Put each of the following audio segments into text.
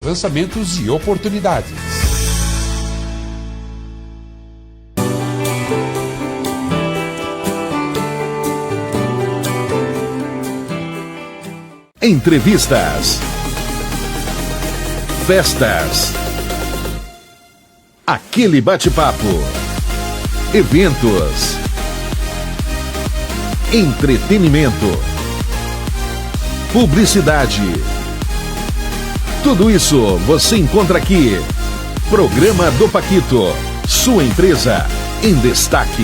lançamentos e oportunidades. Entrevistas, festas, aquele bate-papo, eventos, entretenimento, publicidade. Tudo isso você encontra aqui. Programa do Paquito, sua empresa em destaque.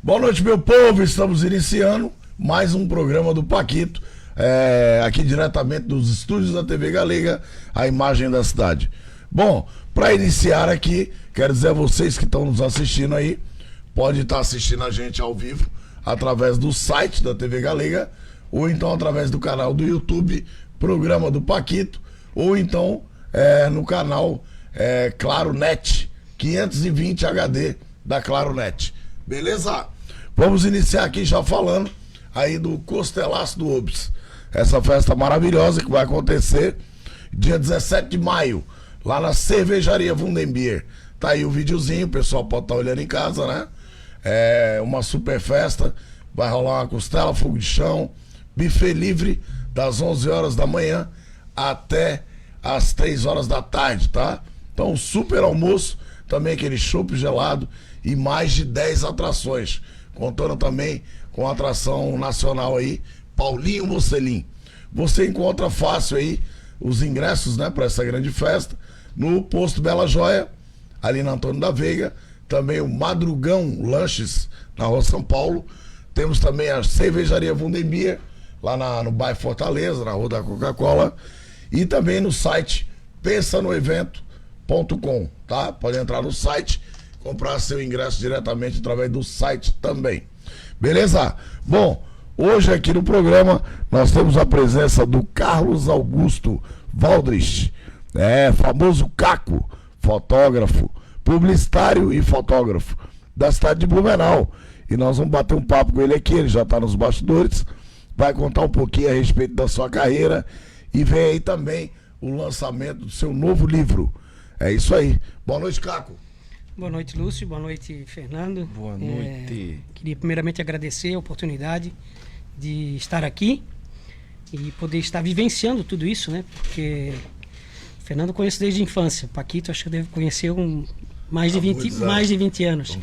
Boa noite, meu povo. Estamos iniciando mais um programa do Paquito. Aqui diretamente dos estúdios da TV Galega, a imagem da cidade. Bom, para iniciar aqui, quero dizer a vocês que estão nos assistindo aí, pode estar assistindo a gente ao vivo através do site da TV Galega, ou então através do canal do YouTube, Programa do Paquito, ou então no canal Claro Net 520 HD da Claro Net. Beleza? Vamos iniciar aqui já falando aí do Costelaço do Obs. Essa festa maravilhosa que vai acontecer dia 17 de maio, lá na Cervejaria Wundenbier. Tá aí o videozinho, o pessoal pode estar olhando em casa, né? É uma super festa, vai rolar uma costela, fogo de chão, buffet livre das 11 horas da manhã até as 3 horas da tarde, tá? Então, super almoço, também aquele chopp gelado e mais de 10 atrações, contando também com a atração nacional aí, Paulinho Mocelin. Você encontra fácil aí os ingressos, né, para essa grande festa no Posto Bela Joia, ali na Antônio da Veiga, também o Madrugão Lanches na Rua São Paulo. Temos também a Cervejaria Wundenbier lá no bairro Fortaleza, na Rua da Coca-Cola, e também no site pensanoevento.com, tá? Pode entrar no site, comprar seu ingresso diretamente através do site também. Beleza? Bom, hoje aqui no programa nós temos a presença do Carlos Augusto Valdrich, famoso Caco, fotógrafo, publicitário e fotógrafo da cidade de Blumenau. E nós vamos bater um papo com ele aqui, ele já está nos bastidores, vai contar um pouquinho a respeito da sua carreira e vem aí também o lançamento do seu novo livro. É isso aí. Boa noite, Caco. Boa noite, Lúcio. Boa noite, Fernando. Boa noite. Queria primeiramente agradecer a oportunidade de estar aqui e poder estar vivenciando tudo isso, né? Porque o Fernando eu conheço desde a infância. O Paquito acho que eu devo conhecer mais de 20 anos.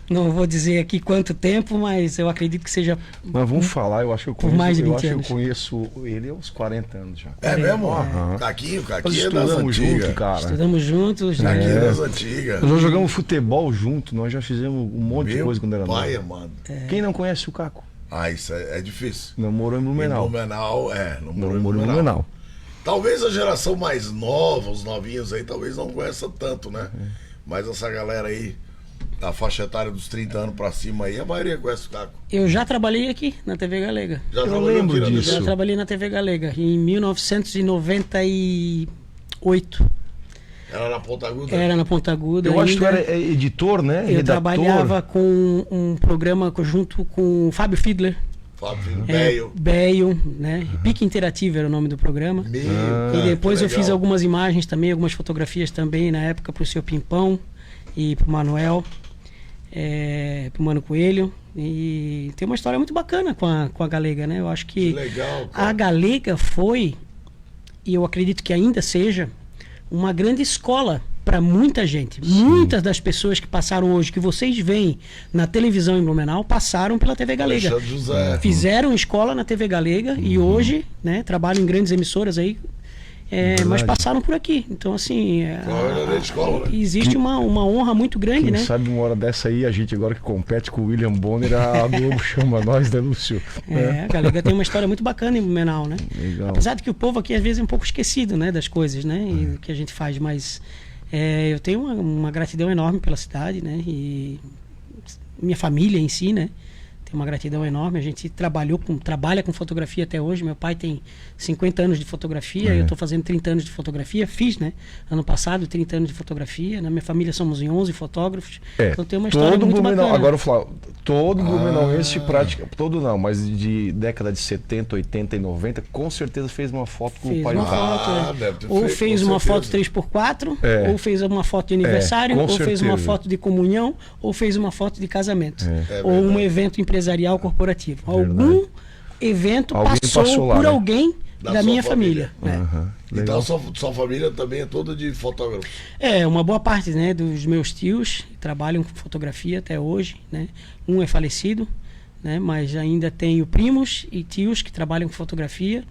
Não vou dizer aqui quanto tempo, mas eu acredito que seja. Mas vamos falar, eu acho que eu conheço, mais de 20 anos. Eu conheço ele há uns 40 anos já. É mesmo? Uhum. Caquinho Nós é das estudamos antigas. junto, cara. Estudamos juntos. Caquinho das antigas. Nós já jogamos futebol junto, nós já fizemos um monte de coisa quando era novo. Mano. Quem não conhece o Caco? Isso é difícil. Não morou em Blumenau. Não morou em Blumenau. Talvez a geração mais nova, os novinhos aí, talvez não conheça tanto, né? Mas essa galera aí, da faixa etária dos 30 anos pra cima aí, a maioria conhece o Caco. Eu já trabalhei aqui na TV Galega. Eu lembro disso. Já trabalhei na TV Galega em 1998. Era na Ponta Aguda? Era na Ponta Aguda. Eu acho que tu era editor, né? Eu Redator. trabalhava com um programa junto com o Fábio Fiedler. Beio, né? Pique Interativo era o nome do programa. E depois eu fiz algumas imagens também, algumas fotografias também na época pro seu Pimpão e pro Manuel, pro Mano Coelho. E tem uma história muito bacana com a Galega, né? Eu acho que legal, cara. A Galega foi, e eu acredito que ainda seja, uma grande escola para muita gente. Sim. Muitas das pessoas que passaram hoje, que vocês veem na televisão em Blumenau, passaram pela TV Galega. Fizeram escola na TV Galega e hoje, né, trabalham em grandes emissoras aí, mas passaram por aqui. Então, assim, existe uma honra muito grande, né? Quem sabe uma hora dessa aí, a gente agora que compete com o William Bonner, a Globo chama nós, né, Lúcio? A Galega tem uma história muito bacana em Blumenau, né? Legal. Apesar de que o povo aqui às vezes é um pouco esquecido, né, das coisas, né? E o que a gente faz, mas eu tenho uma gratidão enorme pela cidade, né? E minha família em si, né? uma gratidão enorme. A gente trabalha com fotografia até hoje. Meu pai tem 50 anos de fotografia, eu estou fazendo 30 anos de fotografia. Fiz, né? Ano passado, 30 anos de fotografia. Na minha família somos em 11 fotógrafos. Então tem uma história muito bacana. Agora eu falo, todo blumenauense prática, todo não, mas de década de 70, 80 e 90, com certeza fez uma foto com o pai do cara. Ou fez uma foto 3x4, ou fez uma foto de aniversário, ou fez uma foto de comunhão, ou fez uma foto de casamento. Ou um evento empresarial corporativo. Algum evento passou por alguém da minha família. Então sua família também é toda de fotógrafos? Uma boa parte, né, dos meus tios trabalham com fotografia até hoje, né? Um é falecido, né, mas ainda tenho primos e tios que trabalham com fotografia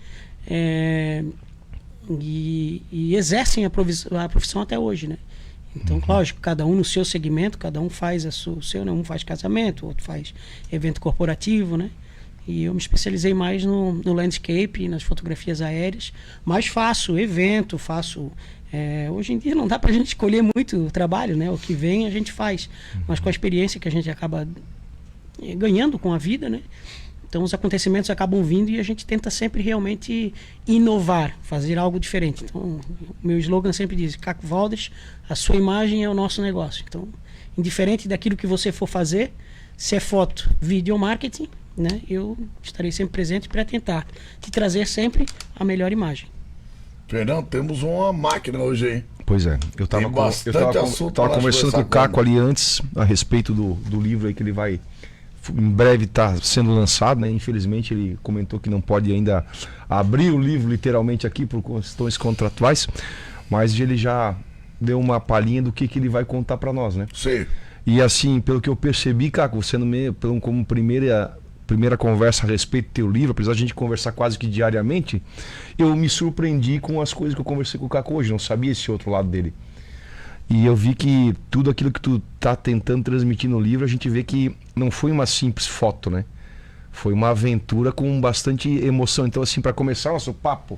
e exercem a profissão até hoje, né? Então, lógico, cada um no seu segmento, cada um faz o seu, né? Um faz casamento, outro faz evento corporativo, né? E eu me especializei mais no landscape, nas fotografias aéreas, mas faço evento, hoje em dia não dá pra gente escolher muito o trabalho, né? O que vem a gente faz, mas com a experiência que a gente acaba ganhando com a vida, né? Então os acontecimentos acabam vindo e a gente tenta sempre realmente inovar, fazer algo diferente. Então o meu slogan sempre diz: Caco Valdes, a sua imagem é o nosso negócio. Então, indiferente daquilo que você for fazer, se é foto, vídeo ou marketing, né, eu estarei sempre presente para tentar te trazer sempre a melhor imagem. Fernando, temos uma máquina hoje, hein? Pois é, eu tava conversando com o Caco ali antes a respeito do livro aí que ele vai em breve estar sendo lançado, né? Infelizmente ele comentou que não pode ainda abrir o livro literalmente aqui por questões contratuais, mas ele já deu uma palhinha do que ele vai contar para nós, né? Sim. E assim, pelo que eu percebi, Caco, sendo como primeira conversa a respeito do teu livro, apesar de a gente conversar quase que diariamente, eu me surpreendi com as coisas que eu conversei com o Caco hoje, não sabia esse outro lado dele. E eu vi que tudo aquilo que tu tá tentando transmitir no livro, a gente vê que não foi uma simples foto, né? Foi uma aventura com bastante emoção. Então, assim, para começar o nosso papo,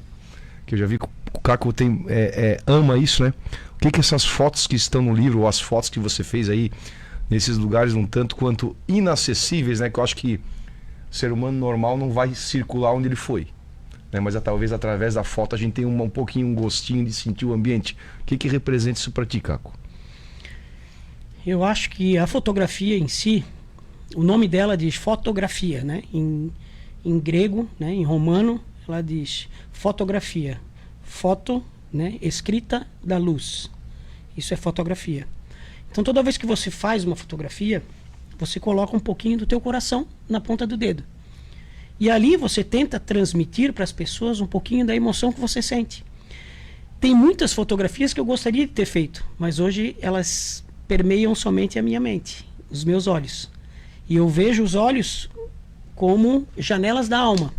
que eu já vi que o Caco ama isso, né? O que essas fotos que estão no livro, ou as fotos que você fez aí, nesses lugares um tanto quanto inacessíveis, né? Que eu acho que o ser humano normal não vai circular onde ele foi, né? Mas talvez através da foto a gente tenha um pouquinho, um gostinho de sentir o ambiente. O que representa isso para ti, Caco? Eu acho que a fotografia em si, o nome dela diz fotografia, né? Em grego, né? Em romano, ela diz fotografia. Foto, né? Escrita da luz. Isso é fotografia. Então toda vez que você faz uma fotografia, você coloca um pouquinho do teu coração na ponta do dedo. E ali você tenta transmitir para as pessoas um pouquinho da emoção que você sente. Tem muitas fotografias que eu gostaria de ter feito, mas hoje elas permeiam somente a minha mente, os meus olhos. E eu vejo os olhos como janelas da alma.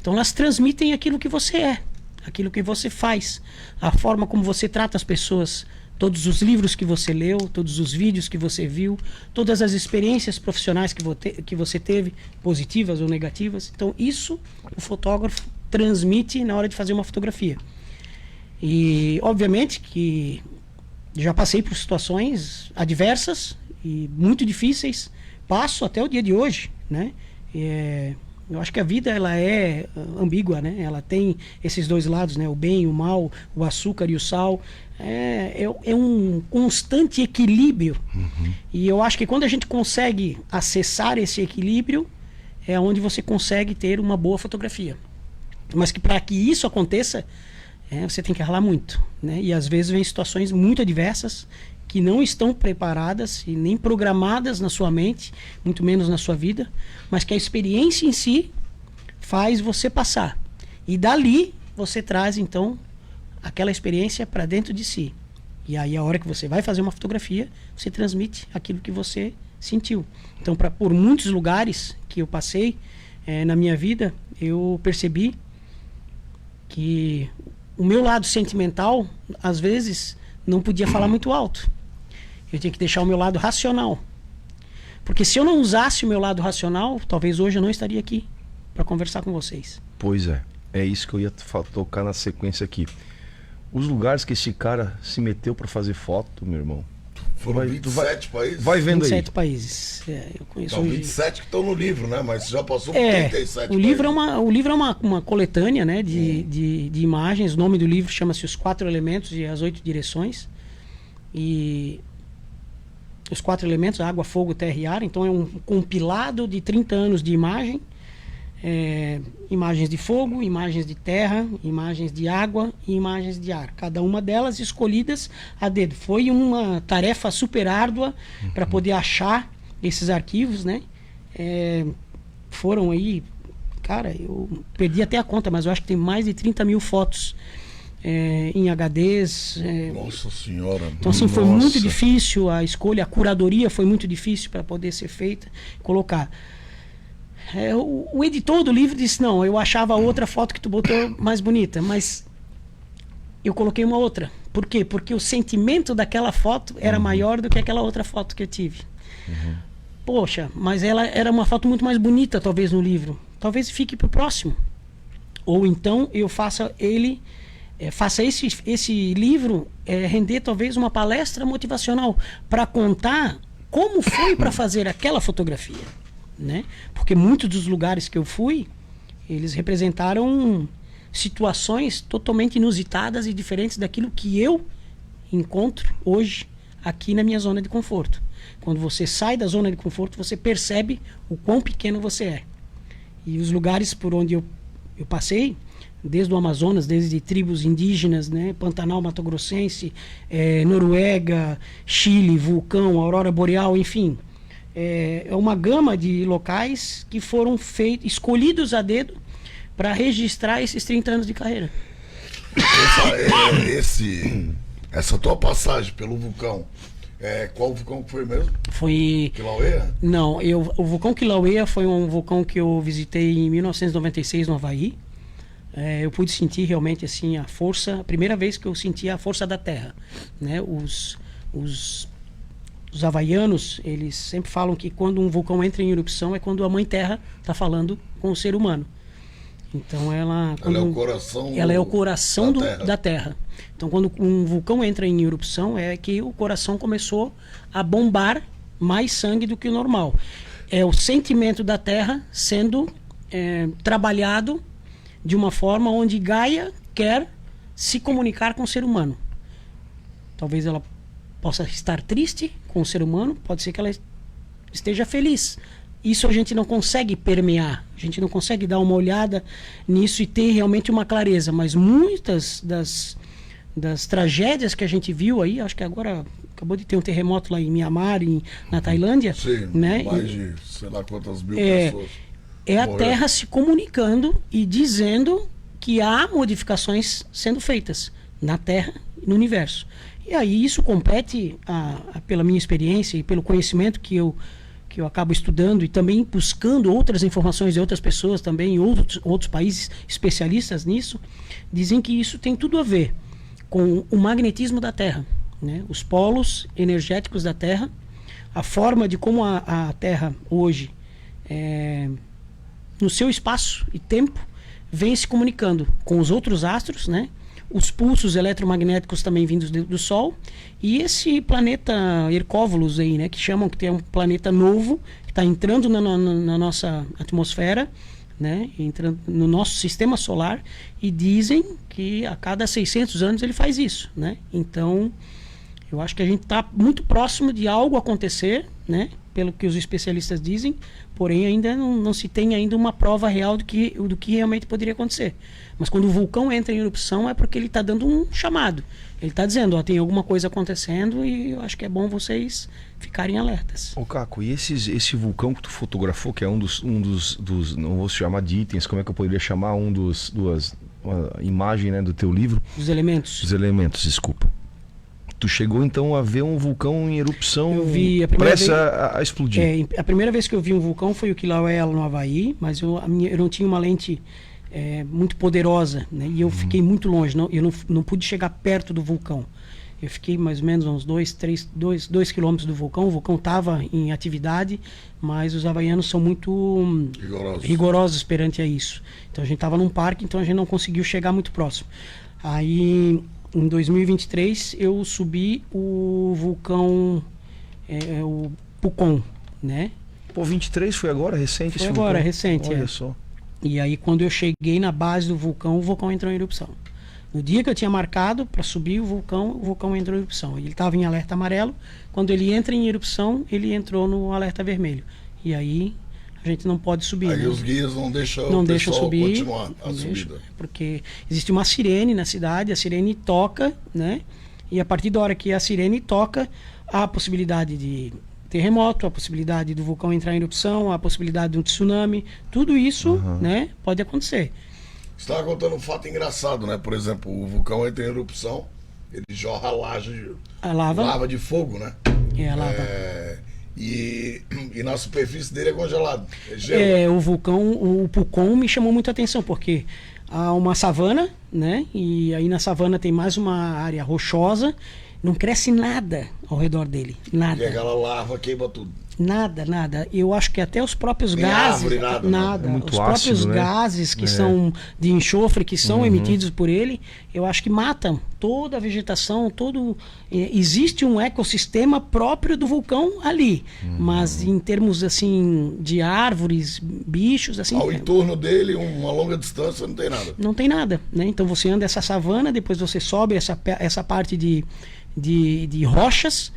Então elas transmitem aquilo que você é, aquilo que você faz, a forma como você trata as pessoas, todos os livros que você leu, todos os vídeos que você viu, todas as experiências profissionais que você teve, positivas ou negativas. Então isso o fotógrafo transmite na hora de fazer uma fotografia. E obviamente que já passei por situações adversas e muito difíceis, passo até o dia de hoje, né? Eu acho que a vida ela é ambígua, né? Ela tem esses dois lados, né? O bem e o mal, o açúcar e o sal. É um constante equilíbrio. E eu acho que quando a gente consegue acessar esse equilíbrio, é onde você consegue ter uma boa fotografia. Mas que para que isso aconteça, você tem que ralar muito, né? E às vezes vem situações muito adversas que não estão preparadas e nem programadas na sua mente, muito menos na sua vida, mas que a experiência em si faz você passar. E dali você traz então aquela experiência para dentro de si. E aí a hora que você vai fazer uma fotografia, você transmite aquilo que você sentiu. Então, por muitos lugares que eu passei na minha vida, eu percebi que o meu lado sentimental, às vezes, não podia falar muito alto. Eu tinha que deixar o meu lado racional. Porque se eu não usasse o meu lado racional, talvez hoje eu não estaria aqui para conversar com vocês. Pois é. É isso que eu ia tocar na sequência aqui. Os lugares que esse cara se meteu para fazer foto, meu irmão. Foram 27 países? Vai vendo aí. 27 países. Eu conheço Então, hoje. 27 que estão no livro, né? Mas já passou por 37 o livro países. o livro é uma coletânea, né, de imagens. O nome do livro chama-se Os 4 Elementos e as 8 Direções. E os 4 elementos, água, fogo, terra e ar. Então é um compilado de 30 anos de imagem. Imagens de fogo, imagens de terra, imagens de água e imagens de ar. Cada uma delas escolhidas a dedo. Foi uma tarefa super árdua para poder achar esses arquivos, né? Foram aí, cara, eu perdi até a conta, mas eu acho que tem mais de 30 mil fotos em HDs. Nossa senhora. Então, assim, foi muito difícil a escolha, a curadoria foi muito difícil para poder ser feita, colocar. O editor do livro disse, não, eu achava outra foto que tu botou mais bonita, mas eu coloquei uma outra. Por quê? Porque o sentimento daquela foto era maior do que aquela outra foto que eu tive. Poxa, mas ela era uma foto muito mais bonita, talvez, no livro. Talvez fique pro próximo. Ou então eu faça esse livro render talvez uma palestra motivacional para contar como foi para fazer aquela fotografia. Né? Porque muitos dos lugares que eu fui, eles representaram situações totalmente inusitadas e diferentes daquilo que eu encontro hoje aqui na minha zona de conforto. Quando você sai da zona de conforto, você percebe o quão pequeno você é. E os lugares por onde eu passei, desde o Amazonas, desde tribos indígenas, né? Pantanal Mato Grossense, Noruega, Chile, vulcão, aurora boreal, enfim. É uma gama de locais que foram escolhidos a dedo para registrar esses 30 anos de carreira. Essa tua passagem pelo vulcão, qual vulcão que foi mesmo? Foi... Kilauea? Não, o vulcão Kilauea foi um vulcão que eu visitei em 1996 no Havaí. Eu pude sentir realmente assim a força, a primeira vez que eu senti a força da terra, né? Os havaianos, eles sempre falam que quando um vulcão entra em erupção é quando a Mãe Terra está falando com o ser humano. Então ela é o coração da terra. Então quando um vulcão entra em erupção é que o coração começou a bombar mais sangue do que o normal. É o sentimento da terra sendo trabalhado de uma forma onde Gaia quer se comunicar com o ser humano. Talvez ela possa estar triste com o ser humano, pode ser que ela esteja feliz. Isso a gente não consegue permear, a gente não consegue dar uma olhada nisso e ter realmente uma clareza, mas muitas das tragédias que a gente viu aí, acho que agora acabou de ter um terremoto lá em Myanmar, na Tailândia. Sim, né? Mais de sei lá quantas mil pessoas. A Terra se comunicando e dizendo que há modificações sendo feitas na Terra e no universo. E aí isso compete, pela minha experiência e pelo conhecimento que eu acabo estudando e também buscando outras informações de outras pessoas também, em outros países especialistas nisso, dizem que isso tem tudo a ver com o magnetismo da Terra, né? Os polos energéticos da Terra, a forma de como a Terra hoje, no seu espaço e tempo, vem se comunicando com os outros astros, né? Os pulsos eletromagnéticos também vindos do Sol, e esse planeta Hercóvulos aí, né, que chamam que tem um planeta novo que está entrando na nossa atmosfera, né, entrando no nosso sistema solar, e dizem que a cada 600 anos ele faz isso, né? Então eu acho que a gente está muito próximo de algo acontecer, né, pelo que os especialistas dizem, porém ainda não se tem ainda uma prova real do que realmente poderia acontecer. Mas quando o vulcão entra em erupção é porque ele está dando um chamado. Ele está dizendo, tem alguma coisa acontecendo e eu acho que é bom vocês ficarem alertas. Ô Caco, e esse vulcão que tu fotografou, que é um dos não vou chamar de itens, como é que eu poderia chamar, uma imagem, né, do teu livro? Os elementos. Os elementos, desculpa. Tu chegou então a ver um vulcão em erupção prestes a explodir. A primeira vez que eu vi um vulcão foi o Kilauea no Havaí, mas eu não tinha uma lente muito poderosa, né? E eu fiquei muito longe, eu não pude chegar perto do vulcão. Eu fiquei mais ou menos uns 2 quilômetros do vulcão. O vulcão estava em atividade, mas os havaianos são muito rigorosos perante a isso. Então a gente estava num parque, então a gente não conseguiu chegar muito próximo. Aí em 2023 eu subi o vulcão, o Pucón, né? Pô, 23 foi agora, recente? Foi esse agora, vulcão? recente, Olha é. só. E aí quando eu cheguei na base do vulcão, o vulcão entrou em erupção. No dia que eu tinha marcado para subir o vulcão entrou em erupção. Ele estava em alerta amarelo. Quando ele entra em erupção, ele entrou no alerta vermelho. E aí a gente não pode subir. Aí né? os guias não deixam Não o deixam pessoal subir, continuar a não subida. deixam, porque existe uma sirene na cidade, a sirene toca, né? E a partir da hora que a sirene toca, há a possibilidade de terremoto, a possibilidade do vulcão entrar em erupção, a possibilidade de um tsunami, tudo isso, né, pode acontecer. Você estava contando um fato engraçado, né? Por exemplo, o vulcão entra em erupção, ele jorra A lava, lava de fogo, né? a lava. E na superfície dele é congelado. É gelo. O vulcão, o Pucón me chamou muita atenção, porque há uma savana, né? E aí na savana tem mais uma área rochosa, não cresce nada ao redor dele, nada. E aquela lava queima tudo. Nada. Eu acho que até os próprios Nem gases, árvore, nada. É muito os ácido, próprios né? gases que são de enxofre, que são emitidos por ele, eu acho que matam toda a vegetação, existe um ecossistema próprio do vulcão ali, mas em termos assim de árvores, bichos, assim, Ao entorno dele, uma longa distância, não tem nada. não tem nada, né? Então você anda essa savana, depois você sobe essa parte de rochas.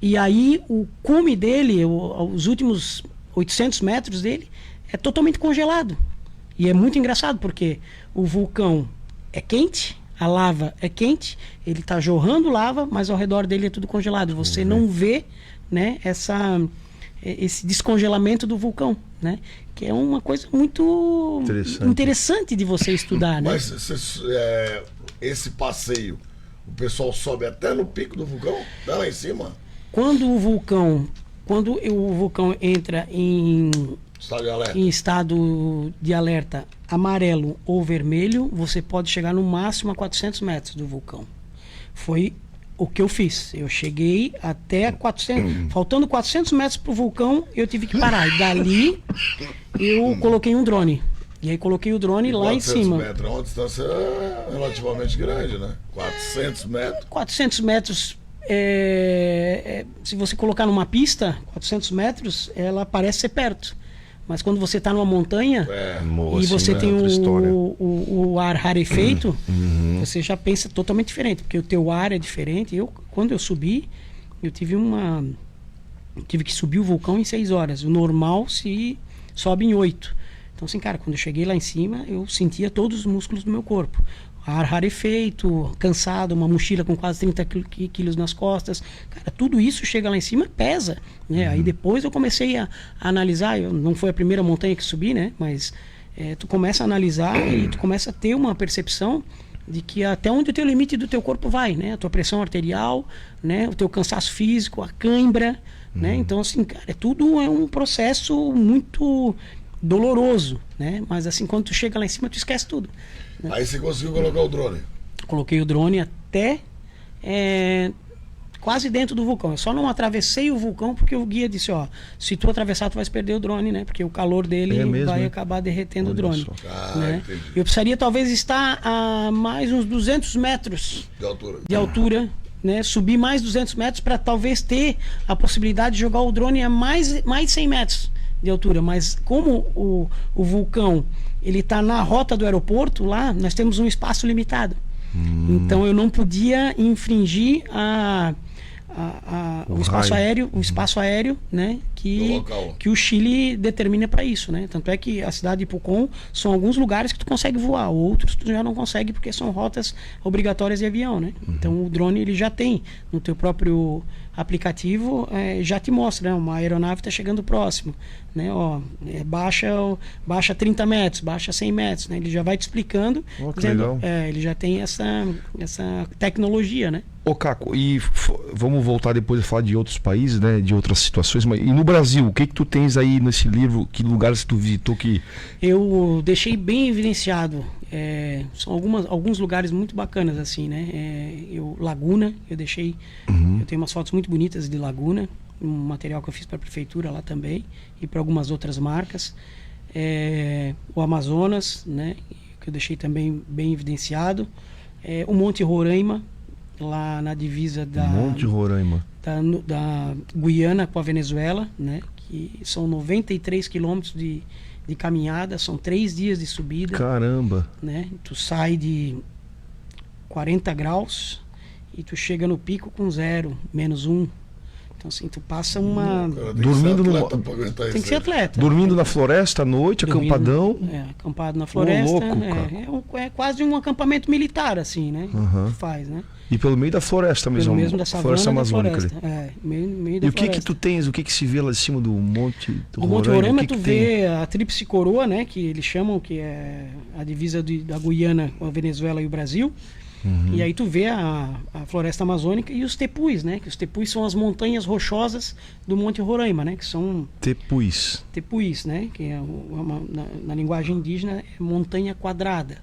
E aí o cume dele, os últimos 800 metros dele, é totalmente congelado. E é muito engraçado porque o vulcão é quente, a lava é quente, ele está jorrando lava, mas ao redor dele é tudo congelado. Você não vê, né, esse descongelamento do vulcão, né? Que é uma coisa muito interessante de você estudar, né? Mas esse passeio, o pessoal sobe até no pico do vulcão? Tá lá em cima? Quando o vulcão entra em estado de alerta amarelo ou vermelho, você pode chegar no máximo a 400 metros do vulcão. Foi o que eu fiz. Eu cheguei até 400, faltando 400 metros para o vulcão, eu tive que parar. E dali eu coloquei um drone. E aí coloquei o drone lá em cima. 400 metros é uma distância relativamente grande, né? 400 metros. 400 metros... se você colocar numa pista, 400 metros, ela parece ser perto. Mas quando você está numa montanha e você tem o ar rarefeito, você já pensa totalmente diferente, porque o teu ar é diferente. Quando eu subi, eu tive que subir o vulcão em 6 horas. O normal se sobe em 8. Então, assim, cara, quando eu cheguei lá em cima, eu sentia todos os músculos do meu corpo. Ar rarefeito, cansado, uma mochila com quase 30 quilos nas costas. Cara, tudo isso chega lá em cima, pesa, né? Aí depois eu comecei a analisar, não foi a primeira montanha que subi, né? Mas tu começa a analisar e tu começa a ter uma percepção de que até onde o teu limite do teu corpo vai, né? A tua pressão arterial, né? O teu cansaço físico, a cãibra, né? Então, assim, cara, tudo é um processo muito doloroso, né? Mas assim, quando tu chega lá em cima, tu esquece tudo. Aí você conseguiu colocar o drone? Coloquei o drone até quase dentro do vulcão. Eu só não atravessei o vulcão porque o guia disse, se tu atravessar, tu vai perder o drone, né? Porque o calor dele vai acabar derretendo o drone. Né? Eu precisaria talvez estar a mais uns 200 metros de altura, né? Subir mais 200 metros para talvez ter a possibilidade de jogar o drone a mais 100 metros de altura. Mas como o vulcão ele está na rota do aeroporto, lá nós temos um espaço limitado. Então eu não podia infringir o espaço aéreo, né, que o Chile determina para isso, né? Tanto é que a cidade de Pucón são alguns lugares que tu consegue voar, outros tu já não consegue porque são rotas obrigatórias de avião, né? Então o drone ele já tem no teu próprio aplicativo, já te mostra, né? Uma aeronave está chegando próximo, né? Baixa 30 metros, baixa 100 metros, né? Ele já vai te explicando, dizendo, ele já tem essa tecnologia, né? Ô Caco, e vamos voltar depois a falar de outros países, né, de outras situações, mas e no Brasil, o que tu tens aí nesse livro, que lugares tu visitou que... Eu deixei bem evidenciado, são alguns lugares muito bacanas assim, né, Laguna, eu deixei, eu tenho umas fotos muito bonitas de Laguna, um material que eu fiz para a prefeitura lá também, e para algumas outras marcas, o Amazonas, né, que eu deixei também bem evidenciado, o Monte Roraima, lá na divisa Monte Roraima. da Guiana com a Venezuela, né? Que são 93 quilômetros de caminhada, são 3 dias de subida. Caramba. Né? Tu sai de 40 graus e tu chega no pico com 0, -1. Então assim, tu passa uma... Dormindo no... Tem que ser atleta. Dormindo na floresta à noite, acampadão. Acampado na floresta. Louco, cara. É quase um acampamento militar, assim, né? Uhum. Que faz, né? E pelo meio da floresta mesmo. Pelo mesmo da savana, floresta da amazônica. floresta. Meio da E o que floresta. tu tens, o que se vê lá de cima do Monte Do Monte Roraima tu que vê a Tríplice Coroa, né? Que eles chamam, que é a divisa da Guiana com a Venezuela e o Brasil. Uhum. E aí tu vê a floresta amazônica e os tepuis, né? Que os tepuis são as montanhas rochosas do Monte Roraima, né? Que são tepuis, né? Que é na linguagem indígena é montanha quadrada,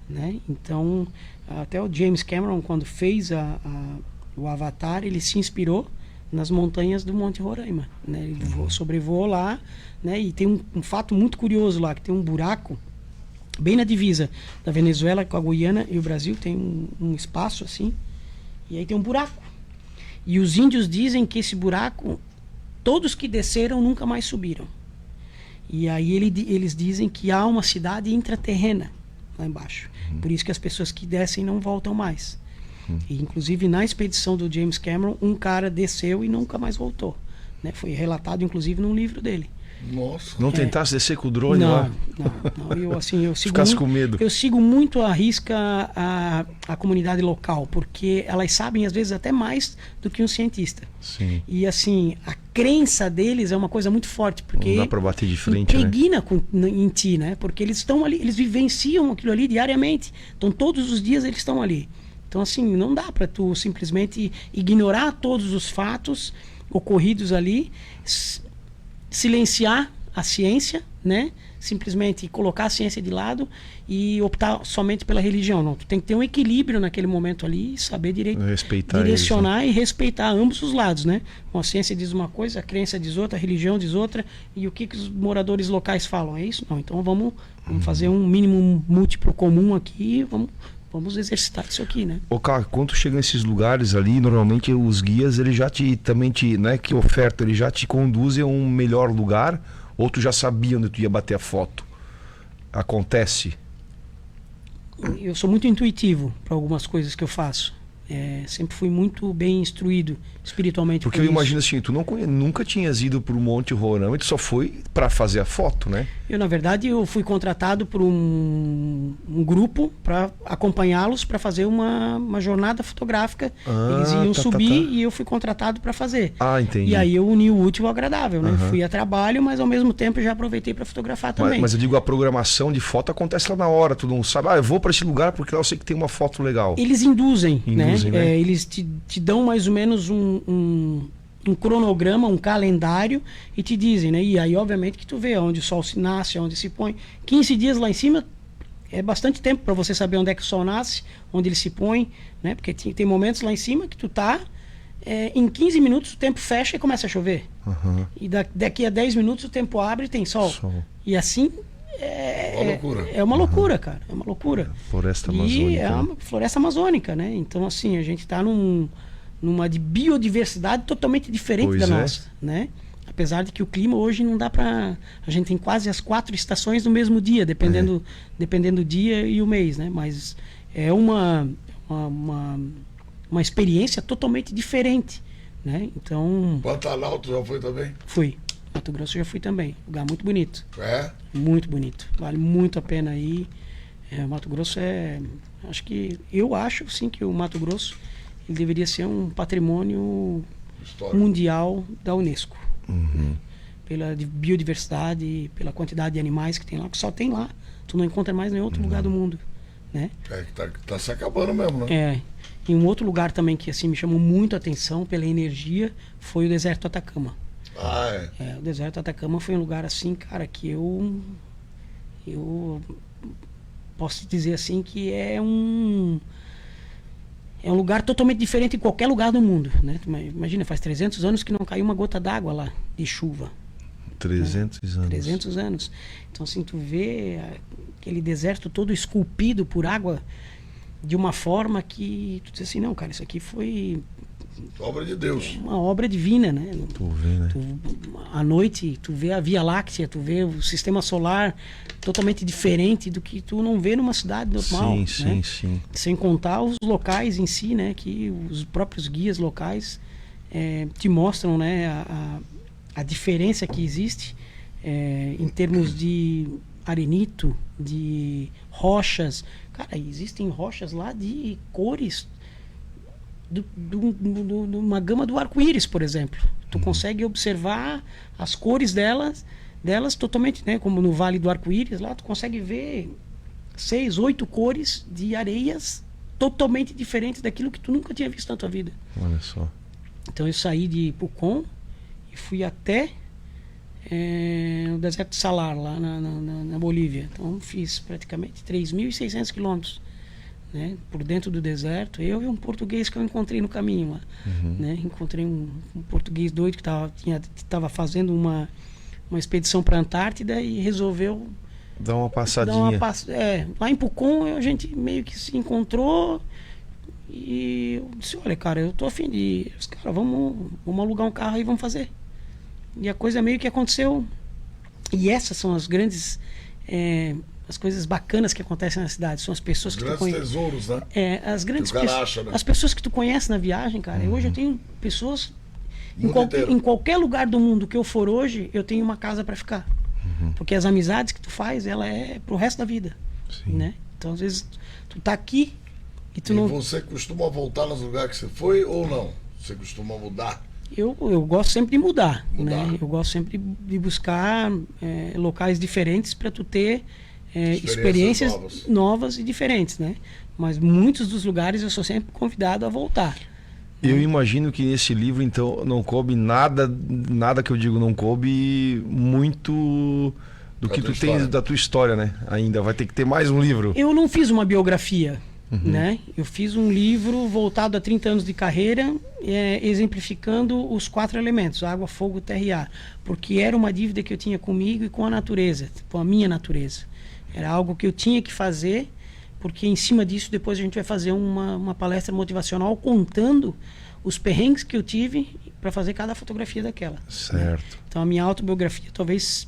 né? Então até o James Cameron, quando fez o Avatar, ele se inspirou nas montanhas do Monte Roraima, né? Ele sobrevoou lá, né? E tem um fato muito curioso lá, que tem um buraco bem na divisa da Venezuela com a Guiana e o Brasil, tem um espaço assim, e aí tem um buraco. E os índios dizem que esse buraco, todos que desceram nunca mais subiram. E aí eles dizem que há uma cidade intraterrena lá embaixo. Por isso que as pessoas que descem não voltam mais. E, inclusive, na expedição do James Cameron, um cara desceu e nunca mais voltou, né? Foi relatado, inclusive, num livro dele. Nossa. Não tentasse descer com o drone lá? Não. Eu sigo Ficasse com medo. Eu sigo muito à risca a comunidade local, porque elas sabem, às vezes, até mais do que um cientista. Sim. E, assim, a crença deles é uma coisa muito forte, porque não dá pra bater de frente, impregna em ti, né? Porque eles estão ali, eles vivenciam aquilo ali diariamente. Então, todos os dias eles estão ali. Então, assim, não dá para tu simplesmente ignorar todos os fatos ocorridos ali, silenciar a ciência, né? Simplesmente colocar a ciência de lado e optar somente pela religião. Não, tu tem que ter um equilíbrio naquele momento ali e saber direcionar eles, né? E respeitar ambos os lados, né? Bom, a ciência diz uma coisa, a crença diz outra, a religião diz outra, e o que os moradores locais falam? É isso? Não, então vamos fazer um mínimo múltiplo comum aqui, vamos exercitar isso aqui, né? Ô, cara, quando tu chega nesses lugares ali, normalmente os guias, eles já não é que ofertam, eles já te conduzem a um melhor lugar, ou tu já sabia onde tu ia bater a foto? Acontece? Eu sou muito intuitivo para algumas coisas que eu faço. Sempre fui muito bem instruído espiritualmente. Porque eu imagino assim, tu nunca tinhas ido para o Monte Roraima, tu só foi para fazer a foto, né? Na verdade, eu fui contratado por um grupo para acompanhá-los para fazer uma jornada fotográfica. Eles iam subir e eu fui contratado para fazer. Entendi. E aí eu uni o útil ao agradável, né? Fui a trabalho, mas ao mesmo tempo já aproveitei para fotografar também. Mas eu digo, a programação de foto acontece lá na hora, tu não sabe, eu vou para esse lugar porque lá eu sei que tem uma foto legal. Eles induzem, né? Né? Eles te dão mais ou menos um cronograma, um calendário e te dizem, né? E aí, obviamente, que tu vê onde o sol se nasce, onde se põe. 15 dias lá em cima é bastante tempo para você saber onde é que o sol nasce, onde ele se põe, né? Porque tem momentos lá em cima que tu tá, em 15 minutos o tempo fecha e começa a chover. E daqui a 10 minutos o tempo abre e tem sol. E assim... É uma loucura, cara. É uma loucura. Floresta amazônica. E é uma floresta amazônica, né? Então, assim, a gente está numa de biodiversidade totalmente diferente da nossa, né? Apesar de que o clima hoje não dá para... A gente tem quase as 4 estações no mesmo dia, dependendo do dia e o mês, né? Mas é uma experiência totalmente diferente, né? Então... Pantanal, tu já foi também? Fui. Mato Grosso eu já fui também. Lugar muito bonito. Muito bonito. Vale muito a pena ir. Mato Grosso eu acho sim que o Mato Grosso ele deveria ser um patrimônio mundial da Unesco. Pela biodiversidade, pela quantidade de animais que tem lá, que só tem lá. Tu não encontra mais em nenhum outro lugar do mundo, né? Tá se acabando mesmo, né? E um outro lugar também que assim me chamou muito a atenção pela energia foi o deserto do Atacama. O deserto do Atacama foi um lugar assim, cara, que eu posso dizer assim que é um lugar totalmente diferente de qualquer lugar do mundo, né? Imagina, faz 300 anos que não caiu uma gota d'água lá, de chuva. 300 anos. 300 anos. Então, assim, tu vê aquele deserto todo esculpido por água de uma forma que tu diz assim, não, cara, isso aqui foi Obra de Deus. uma obra divina, né? Tu vê, né? À noite, tu vê a Via Láctea, tu vê o sistema solar totalmente diferente do que tu não vê numa cidade normal. Sim, né? sim, sim. Sem contar os locais em si, né? Que os próprios guias locais te mostram, né? A diferença que existe em termos de arenito, de rochas. Cara, existem rochas lá de cores de uma gama do arco-íris, por exemplo. Tu consegue observar as cores delas totalmente, né? Como no Vale do Arco-Íris, lá tu consegue ver 6, 8 cores de areias totalmente diferentes daquilo que tu nunca tinha visto na tua vida. Olha só. Então eu saí de Pucón e fui até o deserto de Salar, lá na Bolívia. Então fiz praticamente 3.600 quilômetros, né, por dentro do deserto. Eu e um português que eu encontrei no caminho lá. Né? Encontrei um português doido que estava fazendo uma expedição para a Antártida e resolveu Dá uma passadinha. lá em Pucón a gente meio que se encontrou e eu disse, olha, cara, eu tô a fim de ir. Cara, vamos alugar um carro e vamos fazer. E a coisa meio que aconteceu. E essas são as grandes as coisas bacanas que acontecem na cidade. São as pessoas que tu Grandes conhece. tesouros, né? As grandes Que o cara pessoas, acha, né? as pessoas que tu conhece na viagem, cara. Hoje eu tenho pessoas Mundo inteiro. em qualquer lugar do mundo que eu for hoje, eu tenho uma casa para ficar. Porque as amizades que tu faz, ela é pro resto da vida. Sim. Né? Então, às vezes, tu tá aqui e tu E não... você costuma voltar nos lugares que você foi ou não? Você costuma mudar? Eu gosto sempre de mudar. Mudar. Né? Eu gosto sempre de buscar locais diferentes para tu ter experiências novas e diferentes, né? Mas muitos dos lugares eu sou sempre convidado a voltar. Eu imagino que nesse livro, então, não coube nada que eu digo, não coube muito do Da que tua tu tens história. da tua história, né? Ainda vai ter que ter mais um livro. Eu não fiz uma biografia, né? Eu fiz um livro voltado a 30 anos de carreira, exemplificando os 4 elementos, água, fogo, terra e ar. Porque era uma dívida que eu tinha comigo e com a natureza, com a minha natureza. Era algo que eu tinha que fazer, porque em cima disso depois a gente vai fazer uma palestra motivacional contando os perrengues que eu tive para fazer cada fotografia daquela. Certo. Então a minha autobiografia talvez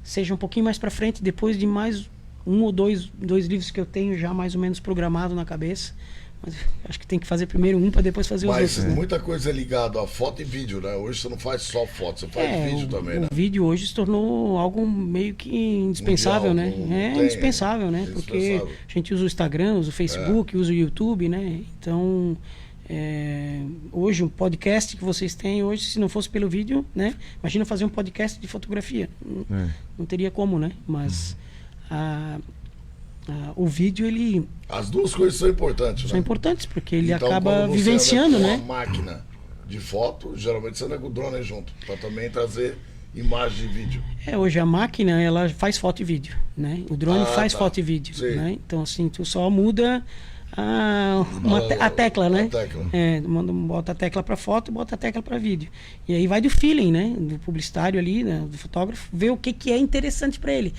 seja um pouquinho mais para frente, depois de mais um ou dois livros que eu tenho já mais ou menos programado na cabeça. Mas acho que tem que fazer primeiro um para depois fazer os Mas outros. Né? muita coisa é ligada a foto e vídeo, né? Hoje você não faz só foto, você faz vídeo também, né? O vídeo hoje se tornou algo meio que indispensável, Mundial, né? não tem, indispensável, né? Porque indispensável. a gente usa o Instagram, usa o Facebook, usa o YouTube, né? Então, hoje um podcast que vocês têm hoje, se não fosse pelo vídeo, né? Imagina fazer um podcast de fotografia. Não teria como, né? Mas o vídeo, ele... As duas coisas são importantes, são né? importantes, porque ele Então, acaba quando você vivenciando, anda né? com uma máquina de foto, geralmente você anda com o drone junto, para também trazer imagem e vídeo. Hoje a máquina, ela faz foto e vídeo, né? O drone faz tá. foto e vídeo, Sim. né? Então, assim, tu só muda a tecla, né? A tecla. Bota a tecla para foto, bota a tecla para vídeo. E aí vai do feeling, né? Do publicitário ali, né? Do fotógrafo, ver o que é interessante para ele.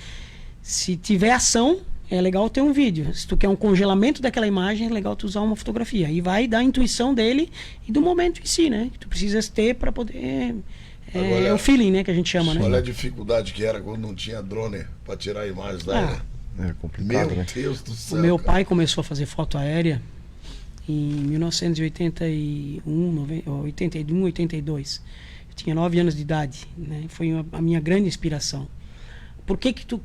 Se tiver ação, é legal ter um vídeo. Se tu quer um congelamento daquela imagem, é legal tu usar uma fotografia. Aí vai da intuição dele e do momento em si, né? Que tu precisas ter para poder... Agora, é o feeling, né? Que a gente chama, né? Olha a dificuldade que era quando não tinha drone para tirar imagens da área. É complicado, Meu né? Deus do O céu. meu cara. pai começou a fazer foto aérea em 1981, 81, 82. Eu tinha 9 anos de idade, né? Foi a minha grande inspiração. Por que que tu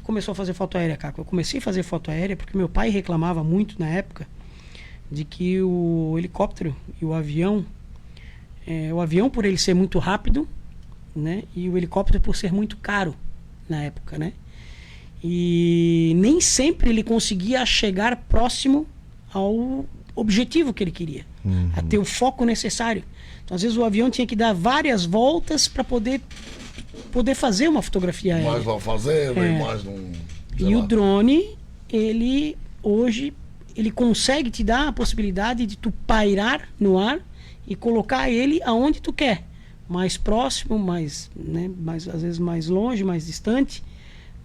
começou a fazer foto aérea, Caco? Eu comecei a fazer foto aérea porque meu pai reclamava muito na época de que o helicóptero e o avião por ele ser muito rápido, né? E o helicóptero por ser muito caro na época, né? E nem sempre ele conseguia chegar próximo ao objetivo que ele queria, a ter o foco necessário. Então, às vezes o avião tinha que dar várias voltas para poder fazer uma fotografia aérea. Imagem para fazer, uma imagem de E o drone, ele hoje consegue te dar a possibilidade de tu pairar no ar e colocar ele aonde tu quer, mais próximo, mais às vezes mais longe, mais distante,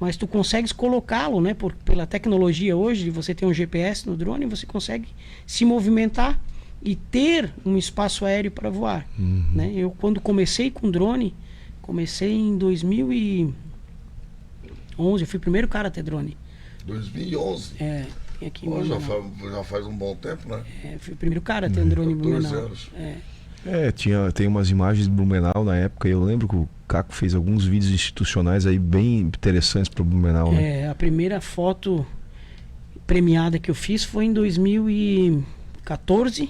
mas tu consegues colocá-lo, né? Pela tecnologia hoje, de você ter um GPS no drone, você consegue se movimentar e ter um espaço aéreo para voar. Né? Eu, quando comecei com drone, comecei em 2011, eu fui o primeiro cara a ter drone. 2011? Aqui em Pô, Blumenau. já faz um bom tempo, né? Fui o primeiro cara a ter um drone em 14 Blumenau. anos. Tem umas imagens de Blumenau na época. Eu lembro que o Caco fez alguns vídeos institucionais aí bem interessantes para Blumenau, né? A primeira foto premiada que eu fiz foi em 2014.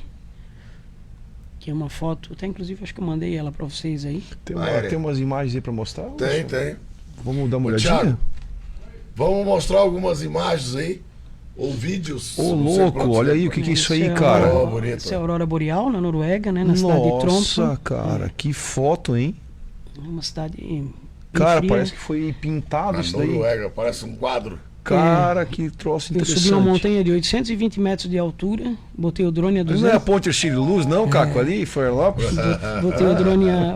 Que é uma foto, até inclusive acho que eu mandei ela para vocês aí. Tem umas imagens aí para mostrar? Tem. Vamos dar uma Ô, olhadinha? Thiago, vamos mostrar algumas imagens aí, ou vídeos. Ô, não sei louco, pra onde olha você- aí, o que é isso aí, é cara? Ó, bonito. Essa é a Aurora Boreal, na Noruega, né? Na cidade de Tromsø. Nossa, cara, que foto, hein? É uma cidade bem Cara, fria. parece que foi pintado Na isso daí. Noruega, parece um quadro. Cara, que troço Eu interessante. subi uma montanha de 820 metros de altura, botei o drone a Mas não é a 200, Ponte Chile Luz, não, Caco, ali, Florianópolis?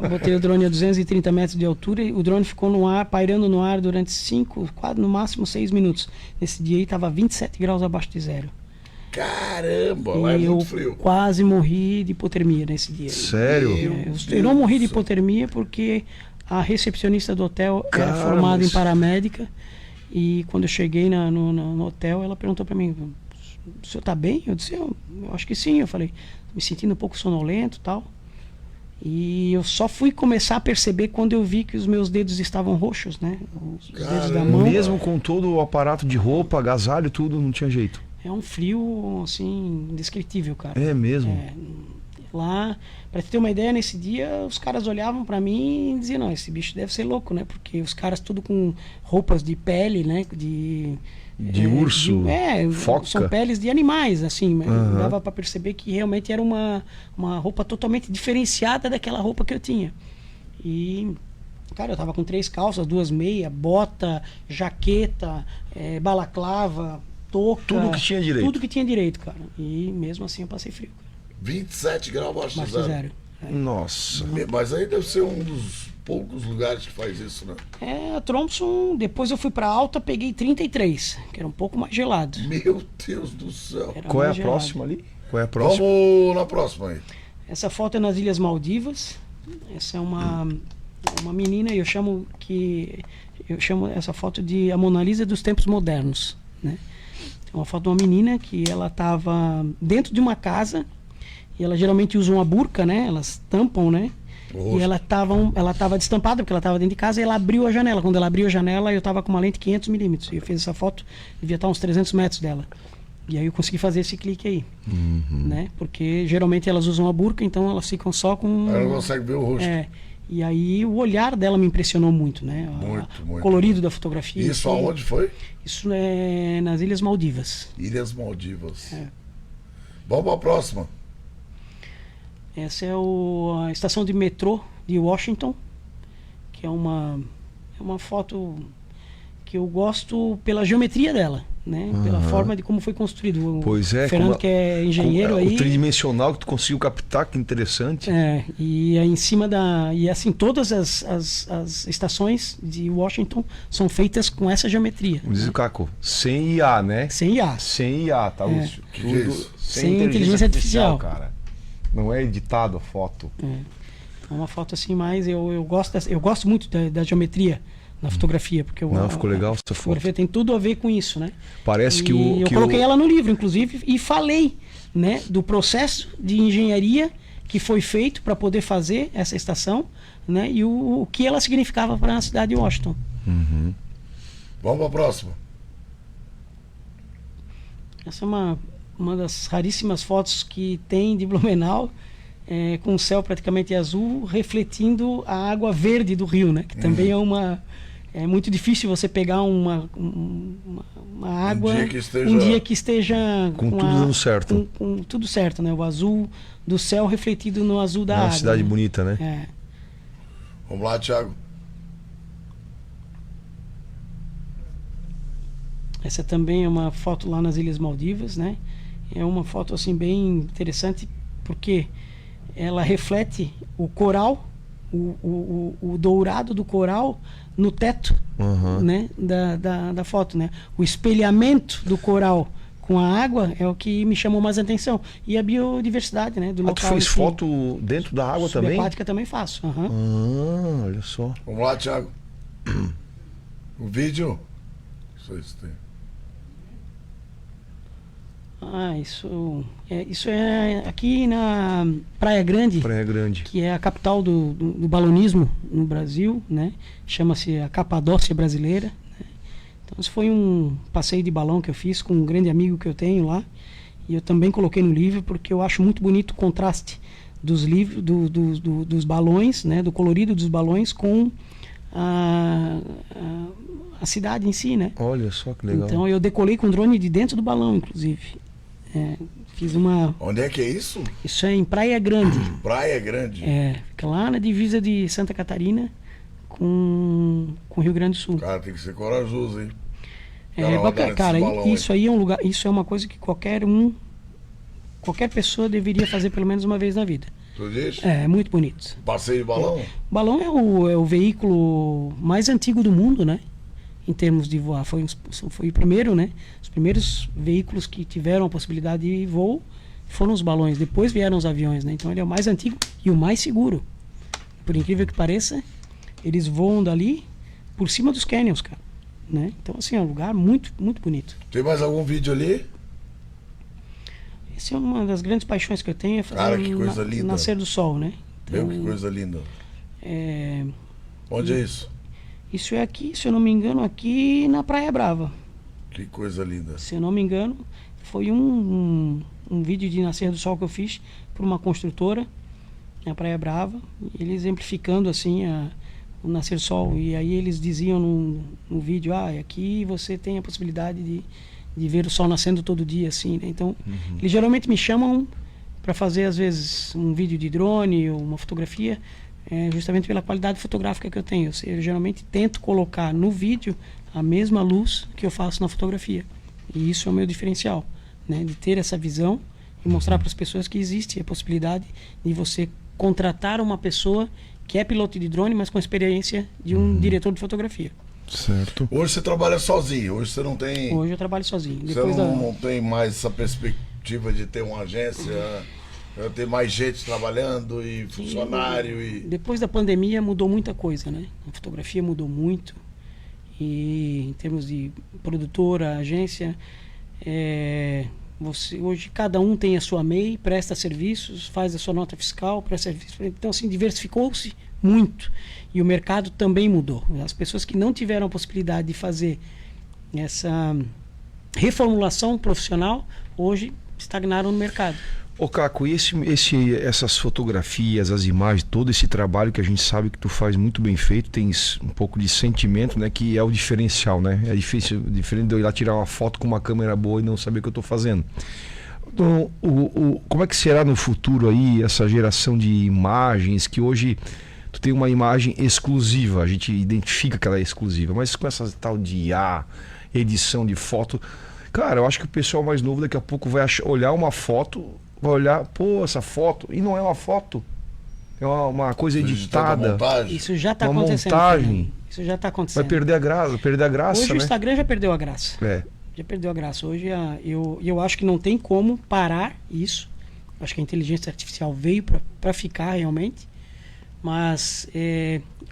botei o drone a 230 metros de altura e o drone ficou no ar, pairando no ar durante 5, quase no máximo 6 minutos. Nesse dia aí tava 27 graus abaixo de zero. Caramba, lá é E eu muito frio. quase morri de hipotermia nesse dia. Sério? Eu não morri de hipotermia porque a recepcionista do hotel era Cara, formada mas- em paramédica e quando eu cheguei no hotel ela perguntou para mim, o senhor tá bem? Eu disse, eu acho que sim. Eu falei, me sentindo um pouco sonolento e tal. E eu só fui começar a perceber quando eu vi que os meus dedos estavam roxos, né? Os dedos da mão. Mesmo com todo o aparato de roupa, agasalho, tudo, não tinha jeito. É um frio, assim, indescritível, cara. É mesmo? Lá, pra te ter uma ideia, nesse dia os caras olhavam pra mim e diziam, não, esse bicho deve ser louco, né? Porque os caras tudo com roupas de pele, né? De urso, foca. São peles de animais, assim. Dava pra perceber que realmente era uma roupa totalmente diferenciada daquela roupa que eu tinha. E, cara, eu tava com 3 calças, 2 meias, bota, jaqueta, balaclava, touca. Tudo que tinha direito. Tudo que tinha direito, cara. E mesmo assim eu passei frio, cara. 27 graus abaixo de Abaixo de zero. zero. Nossa. Mas aí deve ser um dos poucos lugares que faz isso, né? A Tromsø, depois eu fui pra Alta, peguei 33, que era um pouco mais gelado. Meu Deus do céu. Era Qual é a mais gelado. próxima ali? Qual é a próxima? Vamos na próxima aí. Essa foto é nas Ilhas Maldivas. Essa é uma menina, eu chamo essa foto de a Mona Lisa dos tempos modernos, né? É uma foto de uma menina que ela estava dentro de uma casa e ela geralmente usa uma burca, né? Elas tampam, né? Rosto. E ela estava destampada porque ela estava dentro de casa e ela abriu a janela. Quando ela abriu a janela, eu estava com uma lente 500mm. E eu fiz essa foto, devia estar uns 300 metros dela. E aí eu consegui fazer esse clique aí, né? Porque geralmente elas usam a burca, então elas ficam só com... Ela não consegue ver o rosto. E aí o olhar dela me impressionou muito, né? Muito. O colorido da fotografia. Isso assim. aonde foi? Isso é nas Ilhas Maldivas. Ilhas Maldivas. Vamos para a próxima. Essa é a estação de metrô de Washington, que é uma foto que eu gosto pela geometria dela, né? Pela forma de como foi construído. Pois é. O Fernando, como- que é engenheiro como- aí. O tridimensional que tu conseguiu captar, que interessante. E aí em cima e assim, todas as estações de Washington são feitas com essa geometria. Como diz o Caco, sem IA, né? Sem IA. Sem IA, tá, Lúcio? Que é isso? Sem inteligência artificial. cara. Não é editado a foto. É uma foto assim mais. Eu gosto muito da geometria na fotografia, porque Não, ficou legal essa a foto. fotografia tem tudo a ver com isso, né? Parece que o... eu que coloquei o... ela no livro, inclusive, e falei, né, do processo de engenharia que foi feito para poder fazer essa estação, né, e o que ela significava para a cidade de Washington. Vamos para a próxima. Essa é uma das raríssimas fotos que tem de Blumenau, com o céu praticamente azul, refletindo a água verde do rio, né? Que também é muito difícil você pegar uma água Um dia que esteja- que esteja Com tudo dando certo. com tudo certo, né? O azul do céu refletido no azul da É uma água. cidade né? bonita, né? É. Vamos lá, Thiago. Essa também é uma foto lá nas Ilhas Maldivas, né? É uma foto assim bem interessante porque ela reflete o coral, o dourado do coral no teto, né, da foto, né? O espelhamento do coral com a água é o que me chamou mais a atenção. E a biodiversidade, né, do local. Tu fez foto dentro da água também? Subaquática também faço. Olha só. Vamos lá, Thiago. O vídeo. Isso tem. Isso é aqui na Praia Grande. Praia Grande. Que é a capital do balonismo no Brasil, né? Chama-se a Capadócia Brasileira. Né? Então, isso foi um passeio de balão que eu fiz com um grande amigo que eu tenho lá. E eu também coloquei no livro porque eu acho muito bonito o contraste dos livros, dos balões, né? Do colorido dos balões com a cidade em si, né? Olha só que legal. Então eu decolei com o drone de dentro do balão, inclusive. Fiz uma... Onde é que é isso? Isso é em Praia Grande. Praia Grande? Fica lá na divisa de Santa Catarina com o Rio Grande do Sul. Cara, tem que ser corajoso, hein? Cara, isso aí é um lugar, isso é uma coisa que qualquer pessoa deveria fazer pelo menos uma vez na vida. Tu diz? É muito bonito. Passeio de balão? O balão é o veículo mais antigo do mundo, né? Em termos de voar. Foi o primeiro, né? Os primeiros veículos que tiveram a possibilidade de voo foram os balões. Depois vieram os aviões, né? Então ele é o mais antigo e o mais seguro. Por incrível que pareça, eles voam dali por cima dos canyons, cara. Né? Então, assim, é um lugar muito, muito bonito. Tem mais algum vídeo ali? Essa é uma das grandes paixões que eu tenho, é fazer que coisa linda. Nascer do sol, né? Então, Meu, que coisa linda. Onde é isso? Isso é aqui, se eu não me engano, aqui na Praia Brava. Que coisa linda. Se eu não me engano, foi um vídeo de Nascer do Sol que eu fiz por uma construtora na Praia Brava, ele exemplificando assim o Nascer do Sol. E aí eles diziam no vídeo, aqui você tem a possibilidade de ver o sol nascendo todo dia, assim, né? Então, eles geralmente me chamam para fazer, às vezes, um vídeo de drone ou uma fotografia, justamente pela qualidade fotográfica que eu tenho. Eu geralmente tento colocar no vídeo a mesma luz que eu faço na fotografia. E isso é o meu diferencial, né? De ter essa visão e mostrar para as pessoas que existe a possibilidade de você contratar uma pessoa que é piloto de drone, mas com experiência de um diretor de fotografia. Certo. Hoje você trabalha sozinho, hoje você não tem... Hoje eu trabalho sozinho. Você não tem mais essa perspectiva de ter uma agência, ter mais gente trabalhando e funcionário e... Depois da pandemia mudou muita coisa, né? A fotografia mudou muito. E em termos de produtora, agência, hoje cada um tem a sua MEI, presta serviços, faz a sua nota fiscal, presta serviços. Então, assim, diversificou-se muito. E o mercado também mudou. As pessoas que não tiveram a possibilidade de fazer essa reformulação profissional, hoje estagnaram no mercado. Ô Caco, e essas fotografias, as imagens, todo esse trabalho que a gente sabe que tu faz muito bem feito, tens um pouco de sentimento, né, que é o diferencial, né? É difícil, diferente de eu ir lá tirar uma foto com uma câmera boa e não saber o que eu estou fazendo. Então, como é que será no futuro aí essa geração de imagens que hoje tu tem uma imagem exclusiva, a gente identifica que ela é exclusiva, mas com essa tal de IA, edição de foto, cara, eu acho que o pessoal mais novo daqui a pouco vai olhar uma foto, vai olhar, essa foto, e não é uma foto, é uma coisa editada. Isso já está acontecendo. Montagem. Isso já está acontecendo. Vai perder a graça, hoje, né? O Instagram já perdeu a graça. Já perdeu a graça. Hoje eu acho que não tem como parar isso. Acho que a inteligência artificial veio para ficar realmente. Mas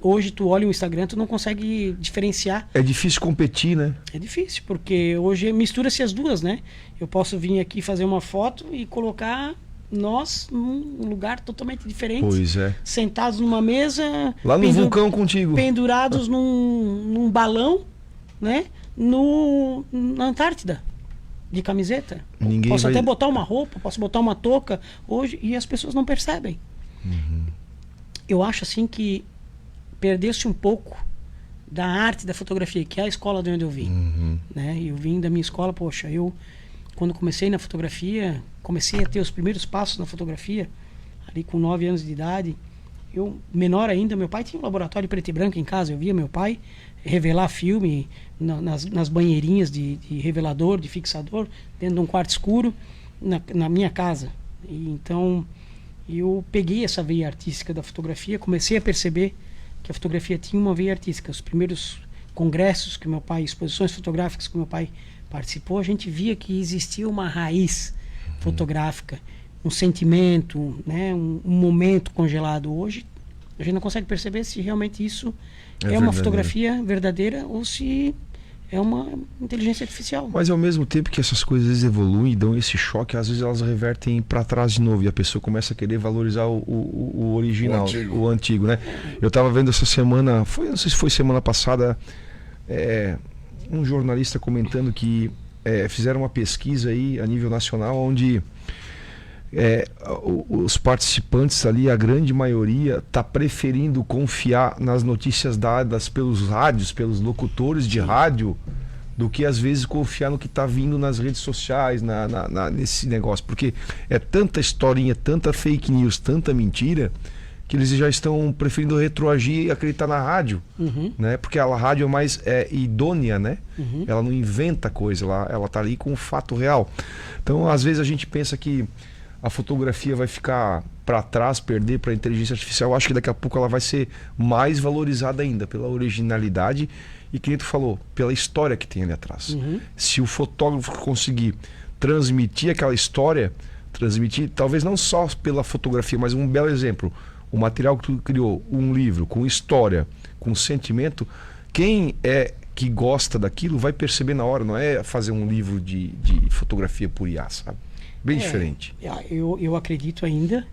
hoje tu olha o Instagram, tu não consegue diferenciar. É difícil competir, né? É difícil, porque hoje mistura-se as duas, né? Eu posso vir aqui fazer uma foto e colocar nós num lugar totalmente diferente. Pois é. Sentados numa mesa. Lá no vulcão contigo. Pendurados num balão, né? Na Antártida. De camiseta. Posso até botar uma roupa, posso botar uma touca hoje e as pessoas não percebem. Eu acho assim que perdeu-se um pouco da arte da fotografia, que é a escola de onde eu vim. Né? Eu vim da minha escola, quando comecei na fotografia, comecei a ter os primeiros passos na fotografia, ali com 9 anos de idade. Eu, menor ainda, meu pai tinha um laboratório preto e branco em casa, eu via meu pai revelar filme nas banheirinhas de revelador, de fixador, dentro de um quarto escuro, na minha casa. E então, E eu peguei essa veia artística da fotografia, comecei a perceber que a fotografia tinha uma veia artística. Os primeiros congressos que meu pai, exposições fotográficas que meu pai participou, a gente via que existia uma raiz fotográfica, um sentimento, né, um momento congelado. Hoje a gente não consegue perceber se realmente isso é uma fotografia verdadeira ou se é uma inteligência artificial. Mas ao mesmo tempo que essas coisas evoluem e dão esse choque, às vezes elas revertem para trás de novo e a pessoa começa a querer valorizar o original, o antigo, né? Eu estava vendo essa semana, não sei se foi semana passada, um jornalista comentando que fizeram uma pesquisa aí a nível nacional onde os participantes ali, a grande maioria, está preferindo confiar nas notícias dadas pelos rádios, pelos locutores de rádio, do que às vezes confiar no que está vindo nas redes sociais, nesse negócio. Porque é tanta historinha, tanta fake news, tanta mentira, que eles já estão preferindo retroagir e acreditar na rádio, né? Porque a rádio é mais idônea, né? Ela não inventa coisa, ela está ali com o fato real. Então, às vezes a gente pensa que a fotografia vai ficar para trás, perder para a inteligência artificial. Eu acho que daqui a pouco ela vai ser mais valorizada ainda pela originalidade e, como tu falou, pela história que tem ali atrás. Se o fotógrafo conseguir transmitir aquela história, talvez não só pela fotografia, mas um belo exemplo, o material que tu criou, um livro com história, com sentimento, quem que gosta daquilo vai perceber na hora, não é fazer um livro de fotografia por IA, sabe? Bem diferente. Eu acredito ainda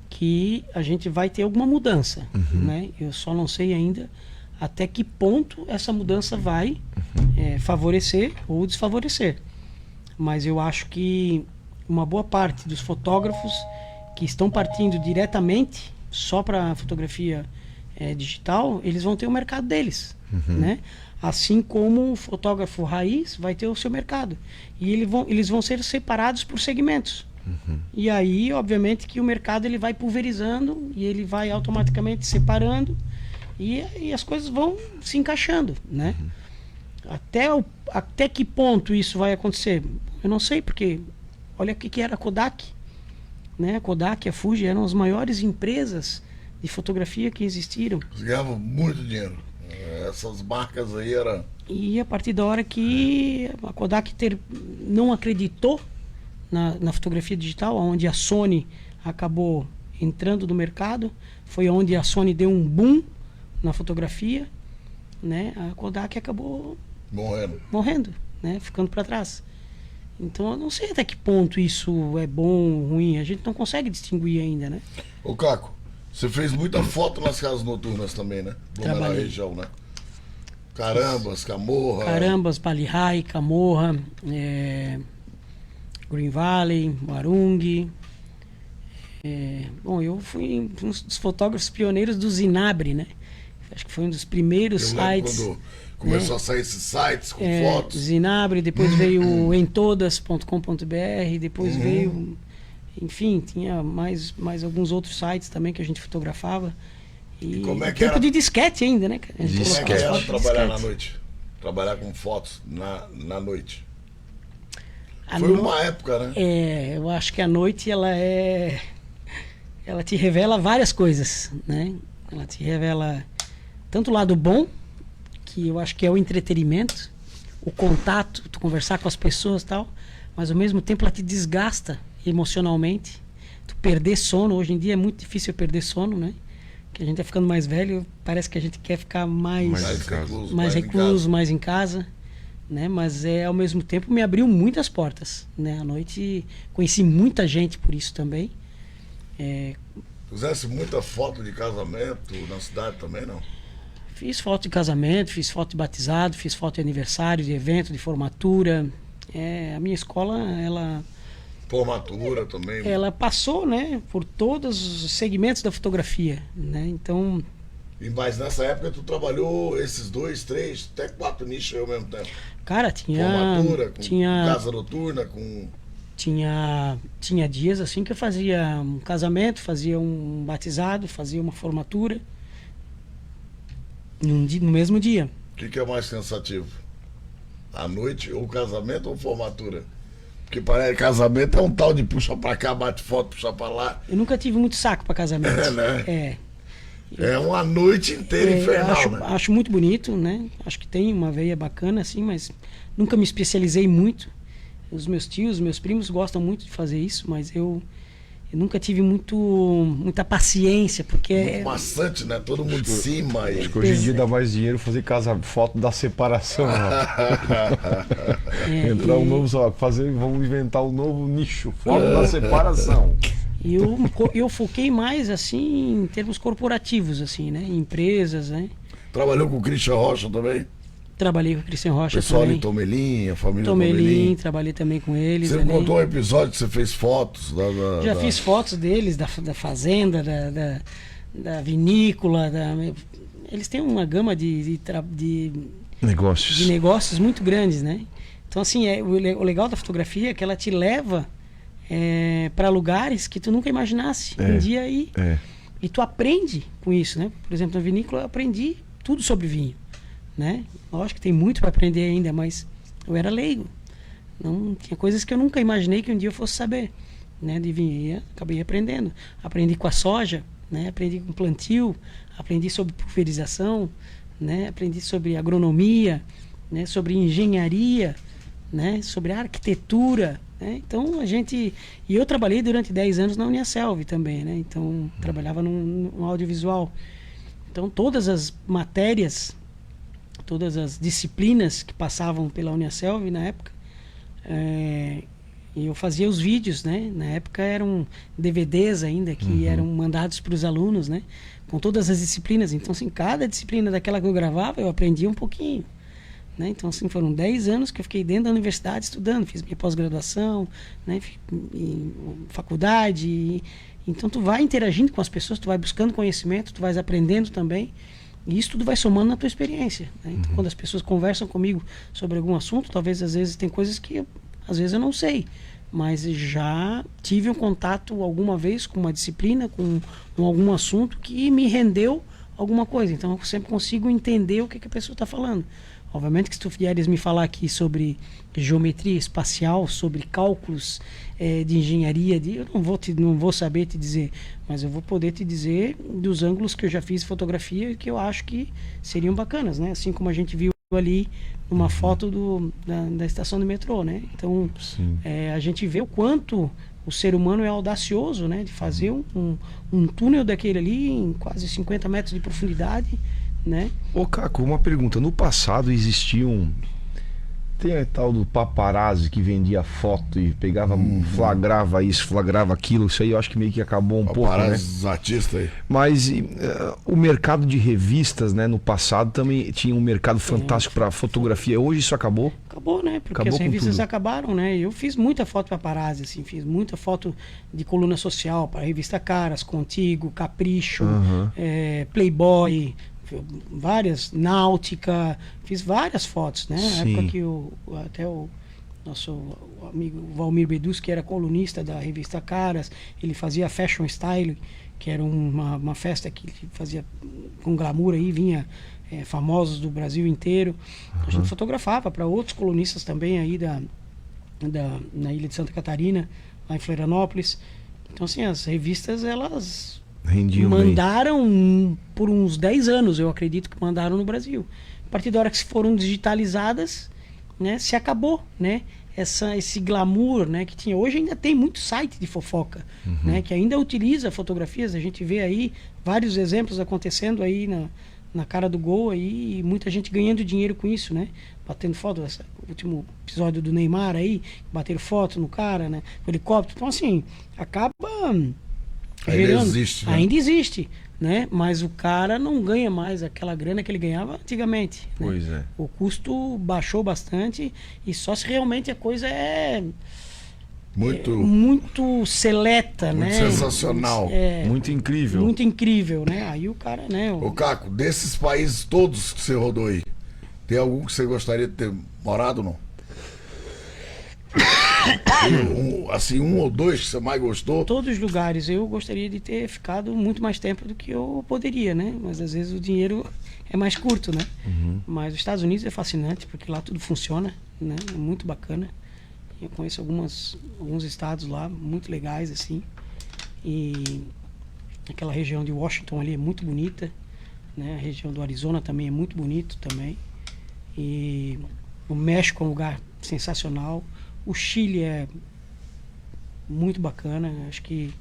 que a gente vai ter alguma mudança, né? Eu só não sei ainda até que ponto essa mudança vai favorecer ou desfavorecer. Mas eu acho que uma boa parte dos fotógrafos que estão partindo diretamente só para a fotografia digital, eles vão ter o mercado deles, né? Assim como o fotógrafo raiz vai ter o seu mercado. E eles vão ser separados por segmentos. E aí, obviamente, que o mercado ele vai pulverizando e ele vai automaticamente separando e as coisas vão se encaixando, né? Até que ponto isso vai acontecer? Eu não sei, porque olha o que era a Kodak, né? A Kodak e a Fuji eram as maiores empresas de fotografia que existiram. Eles ganhavam muito dinheiro. Essas marcas aí eram... E a partir da hora que a Kodak não acreditou na fotografia digital, onde a Sony acabou entrando no mercado, foi onde a Sony deu um boom na fotografia, né? A Kodak acabou morrendo, né? Ficando para trás. Então eu não sei até que ponto isso é bom ou ruim, a gente não consegue distinguir ainda, né? Ô Caco, você fez muita foto nas casas noturnas também, né? Na região, né? Carambas, Camorra. Carambas, Balihai, Camorra, Green Valley, Marung. Bom, eu fui um dos fotógrafos pioneiros do Zinabre, né? Acho que foi um dos primeiros sites. Quando começou a sair esses sites com fotos. Zinabre, depois veio o entodas.com.br, depois veio... Enfim, tinha mais alguns outros sites também que a gente fotografava. E como é que tempo era? de disquete ainda, né? Como é que era trabalhar na noite? Trabalhar com fotos na noite? Foi uma época, né? Eu acho que a noite ela te revela várias coisas, né? Ela te revela tanto o lado bom, que eu acho que é o entretenimento, o contato, tu conversar com as pessoas e tal, mas ao mesmo tempo ela te desgasta emocionalmente. Tu perder sono, hoje em dia é muito difícil perder sono, né? Que a gente tá ficando mais velho, parece que a gente quer ficar mais recluso, mais em casa, né? Mas ao mesmo tempo me abriu muitas portas, né? À noite conheci muita gente por isso também. Fizesse muita foto de casamento na cidade também, não? Fiz foto de casamento, fiz foto de batizado, fiz foto de aniversário, de evento, de formatura. A minha escola, formatura também. Ela passou, né, por todos os segmentos da fotografia, né? Então. Mas nessa época tu trabalhou esses 2, 3, até 4 nichos ao mesmo tempo. Cara, tinha. Formatura, casa noturna, com. Tinha dias assim que eu fazia um casamento, fazia um batizado, fazia uma formatura no mesmo dia. O que é mais cansativo? A noite, ou casamento ou formatura? Porque parece casamento é um tal de puxa pra cá, bate foto, puxa pra lá. Eu nunca tive muito saco para casamento. É, né? É. É uma noite inteira infernal, acho, né? acho muito bonito, né? Acho que tem uma veia bacana, assim, mas nunca me especializei muito. Os meus tios, meus primos gostam muito de fazer isso, mas eu nunca tive muita paciência, porque Muito maçante, né? Todo mundo de cima. E... Acho que hoje em dia dá mais dinheiro fazer foto da separação. Entrar um novo, vamos inventar um novo nicho, foto da separação. E eu foquei mais, assim, em termos corporativos, assim, né? Em empresas, né? Trabalhou com o Christian Rocha também? Trabalhei com o Cristian Rocha Pessoal também. de Tomelim, a família Tomelim, trabalhei também com eles. Você ali. contou um episódio que você fez fotos Já fiz fotos deles, da fazenda, da vinícola. Eles têm uma gama de negócios muito grandes, né? Então, assim, o legal da fotografia é que ela te leva para lugares que tu nunca imaginasse um dia aí. E tu aprende com isso, né? Por exemplo, na vinícola eu aprendi tudo sobre vinho, né? Lógico que tem muito para aprender ainda, mas eu era leigo. Não tinha coisas que eu nunca imaginei que um dia eu fosse saber, né? De vinho. E acabei aprendendo. Aprendi com a soja, né? Aprendi com plantio, aprendi sobre pulverização, né? Aprendi sobre agronomia, né? Sobre engenharia, né? Sobre arquitetura, né? Então e eu trabalhei durante 10 anos na Uniaselv também, né? Então trabalhava no audiovisual. Então todas as matérias, todas as disciplinas que passavam pela Uniaselv na época, eu fazia os vídeos, né? Na época eram DVDs ainda que eram mandados para os alunos, né? Com todas as disciplinas. Então, assim, cada disciplina daquela que eu gravava, eu aprendia um pouquinho, né? Então, assim, foram 10 anos que eu fiquei dentro da universidade estudando. Fiz minha pós-graduação, né? Em faculdade. Então, tu vai interagindo com as pessoas, tu vai buscando conhecimento, tu vais aprendendo também. E isso tudo vai somando na tua experiência, né? Então, quando as pessoas conversam comigo sobre algum assunto, talvez às vezes tem coisas que às vezes eu não sei, mas já tive um contato alguma vez com uma disciplina, com algum assunto que me rendeu alguma coisa. Então eu sempre consigo entender o que a pessoa está falando. Obviamente que se tu vieres me falar aqui sobre geometria espacial, sobre cálculos de engenharia, eu não vou saber te dizer, mas eu vou poder te dizer dos ângulos que eu já fiz fotografia e que eu acho que seriam bacanas, né? Assim como a gente viu ali numa foto da estação do metrô, né? Então a gente vê o quanto o ser humano é audacioso, né? De fazer um túnel daquele ali em quase 50 metros de profundidade, né? Ô Caco, uma pergunta. No passado existiam... Tem a tal do paparazzi que vendia foto e pegava, flagrava isso, flagrava aquilo. Isso aí eu acho que meio que acabou um pouco, né? Os artistas aí. Mas o mercado de revistas, né? No passado também tinha um mercado fantástico para fotografia. Hoje isso acabou? Acabou, né? Porque Acabou as revistas tudo. acabaram, né? Eu fiz muita foto paparazzi, assim. Fiz muita foto de coluna social para a revista Caras, Contigo, Capricho, Playboy... várias, Náutica, fiz várias fotos, né? Na época que até o nosso amigo Valmir Bedus, que era colunista da revista Caras, ele fazia Fashion Style, que era uma festa que ele fazia com glamour aí, vinha famosos do Brasil inteiro. A gente fotografava para outros colunistas também aí na ilha de Santa Catarina, lá em Florianópolis. Então, assim, as revistas, elas... mandaram por uns 10 anos, eu acredito que mandaram no Brasil. A partir da hora que foram digitalizadas, né, se acabou, né, esse glamour, né, que tinha. Hoje ainda tem muito site de fofoca, né, que ainda utiliza fotografias. A gente vê aí vários exemplos acontecendo aí na cara do gol aí, e muita gente ganhando dinheiro com isso, né, batendo foto. O último episódio do Neymar aí, bateram foto no cara, né, no helicóptero. Então, assim, acaba... Ainda existe, né? Mas o cara não ganha mais aquela grana que ele ganhava antigamente, né? Pois é. O custo baixou bastante e só se realmente a coisa é muito seleta, muito né? sensacional. Muito incrível. Muito incrível, né? Aí o cara, né? Ô Caco, desses países todos que você rodou aí, tem algum que você gostaria de ter morado ou não? Assim, um ou dois que você mais gostou? Todos os lugares. Eu gostaria de ter ficado muito mais tempo do que eu poderia, né? Mas às vezes o dinheiro é mais curto, né? Mas os Estados Unidos é fascinante, porque lá tudo funciona, né? É muito bacana. Eu conheço alguns estados lá muito legais, assim. E aquela região de Washington ali é muito bonita, né? A região do Arizona também é muito bonito também. E o México é um lugar sensacional. O Chile é muito bacana. Acho que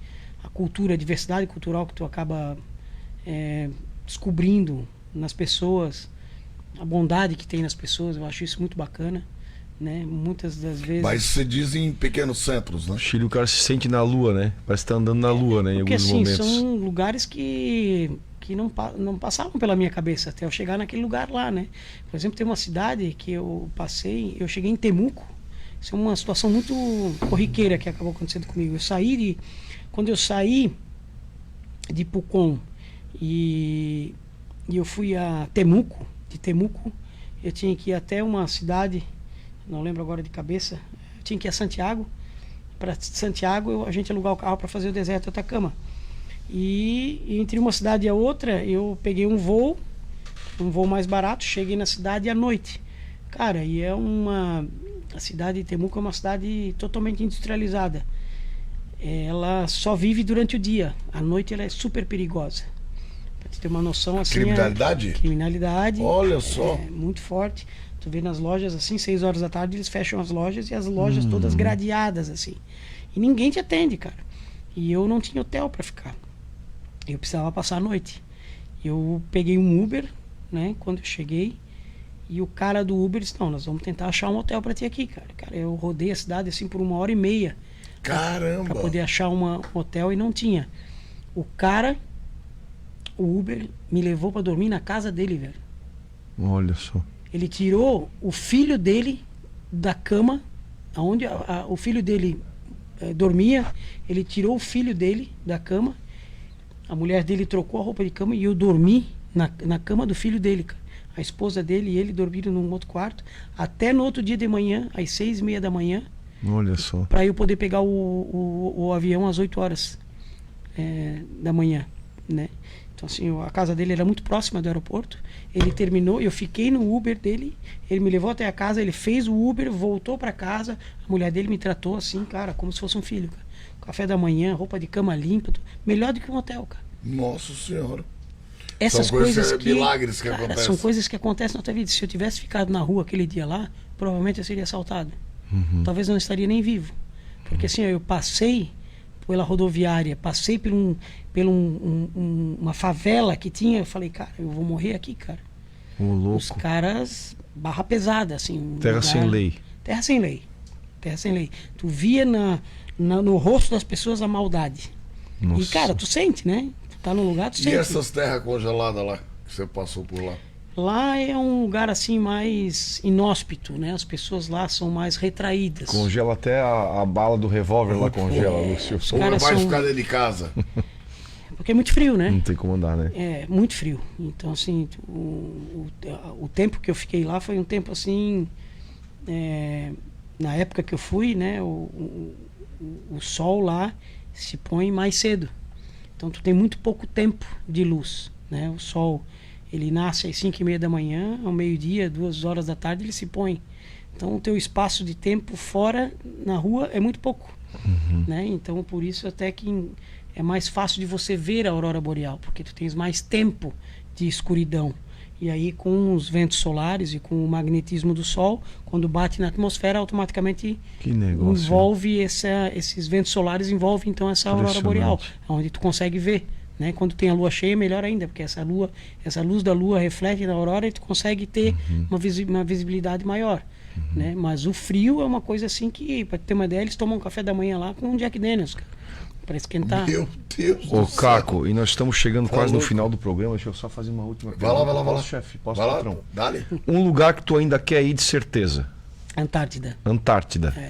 a cultura, a diversidade cultural que tu acaba descobrindo nas pessoas, a bondade que tem nas pessoas, eu acho isso muito bacana, né? Muitas das vezes... Mas você diz em pequenos centros, né? No Chile o cara se sente na lua, né? Parece que tá andando na lua, né? Em Porque alguns assim, momentos. são lugares que não passavam pela minha cabeça até eu chegar naquele lugar lá, né? Por exemplo, tem uma cidade que eu passei, eu cheguei em Temuco. Isso é uma situação muito corriqueira que acabou acontecendo comigo. Quando eu saí de Pucón e eu fui a Temuco, de Temuco eu tinha que ir até uma cidade, não lembro agora de cabeça, eu tinha que ir a Santiago. Para Santiago a gente alugou o carro para fazer o deserto de Atacama. E entre uma cidade e a outra eu peguei um voo mais barato, cheguei na cidade à noite. Cara, e a cidade de Temuco é uma cidade totalmente industrializada. Ela só vive durante o dia. À noite ela é super perigosa. Pra te ter uma noção, assim... Criminalidade? Criminalidade. Olha só. É muito forte. Tu vê nas lojas, assim, 6 horas da tarde, eles fecham as lojas e as lojas todas gradeadas, assim. E ninguém te atende, cara. E eu não tinha hotel pra ficar. Eu precisava passar a noite. Eu peguei um Uber, né, quando eu cheguei. E o cara do Uber disse, não, nós vamos tentar achar um hotel pra ti aqui, cara. Cara, eu rodei a cidade, assim, por 1h30. Caramba! Pra poder achar um hotel e não tinha. O Uber, me levou pra dormir na casa dele, velho. Olha só. Ele tirou o filho dele da cama, onde o filho dele dormia. Ele tirou o filho dele da cama. A mulher dele trocou a roupa de cama e eu dormi na cama do filho dele, cara. A esposa dele e ele dormiram num outro quarto. Até no outro dia de manhã, às 6h30 da manhã. Olha só. Para eu poder pegar o avião às 8 horas da manhã, né? Então assim, a casa dele era muito próxima do aeroporto. Ele terminou, eu fiquei no Uber dele, ele me levou até a casa, ele fez o Uber, voltou para casa. A mulher dele me tratou assim, cara, como se fosse um filho, cara. Café da manhã, roupa de cama limpa, melhor do que um hotel, cara. Nossa Senhora. Essas São coisas que, milagres que cara, acontecem. são coisas que acontecem na tua vida. Se eu tivesse ficado na rua aquele dia lá, provavelmente eu seria assaltado. Talvez não estaria nem vivo. Porque assim, eu passei pela rodoviária, passei por uma favela que tinha, eu falei, cara, eu vou morrer aqui, cara. Ô, louco. Os caras, barra pesada, assim. Terra sem lei. Terra sem lei. Terra sem lei. Tu via no rosto das pessoas a maldade. Nossa. E, cara, tu sente, né? Tu tá num lugar, tu sente. E essas terras congeladas lá, que você passou por lá? Lá é um lugar assim mais inóspito, né? As pessoas lá são mais retraídas. Congela até a bala do revólver lá, congela, Lúcio. Ou caras vai são- ficar dentro de casa? Porque é muito frio, né? Não tem como andar, né? É, muito frio. Então, assim, o tempo que eu fiquei lá foi um tempo assim. Na época que eu fui, né? O sol lá se põe mais cedo. Então, tu tem muito pouco tempo de luz, né? O sol, ele nasce às 5h30 da manhã, ao meio-dia, 2 horas da tarde, ele se põe. Então, o teu espaço de tempo fora, na rua, é muito pouco. Né? Então, por isso até que é mais fácil de você ver a aurora boreal, porque tu tens mais tempo de escuridão. E aí, com os ventos solares e com o magnetismo do Sol, quando bate na atmosfera, automaticamente Que negócio. envolve esses ventos solares, envolve então essa aurora boreal, onde tu consegue ver. Né? Quando tem a lua cheia, melhor ainda, porque essa luz da lua reflete na aurora e tu consegue ter uma visibilidade maior. Né? Mas o frio é uma coisa assim que, para ter uma ideia, eles tomam um café da manhã lá com um Jack Daniels, cara, para esquentar. Meu Deus Ô, do céu. Caco, e nós estamos chegando quase no louco. final do programa. Deixa eu só fazer uma última Vai lá, vai lá, vai lá. Posso, chefe? Posso, Vai lá, patrão? dá-lhe. Um lugar que tu ainda quer ir de certeza. Antártida. Antártida. Já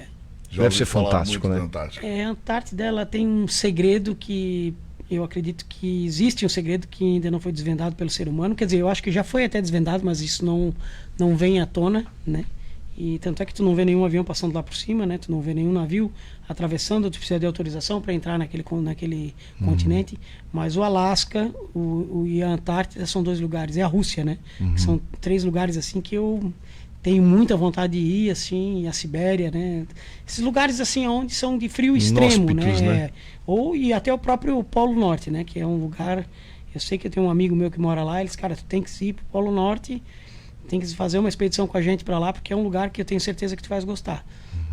Deve ouvi ser falar fantástico, muito né? da Antártica. A Antártida, ela tem um segredo que eu acredito que existe um segredo que ainda não foi desvendado pelo ser humano. Quer dizer, eu acho que já foi até desvendado, mas isso não vem à tona, né? E tanto é que tu não vê nenhum avião passando lá por cima, né? Tu não vê nenhum navio atravessando, tu precisa de autorização para entrar naquele continente. Mas o Alasca e a Antártida são 2 lugares. É a Rússia, né? Que são 3 lugares assim que eu tenho muita vontade de ir, assim, a Sibéria, né? Esses lugares, assim, onde são de frio extremo, Inóspitos, né? Ou, e até o próprio Polo Norte, né? Que é um lugar... Eu sei que eu tenho um amigo meu que mora lá, eles, cara, tu tem que ir pro Polo Norte, tem que fazer uma expedição com a gente para lá, porque é um lugar que eu tenho certeza que tu vais gostar.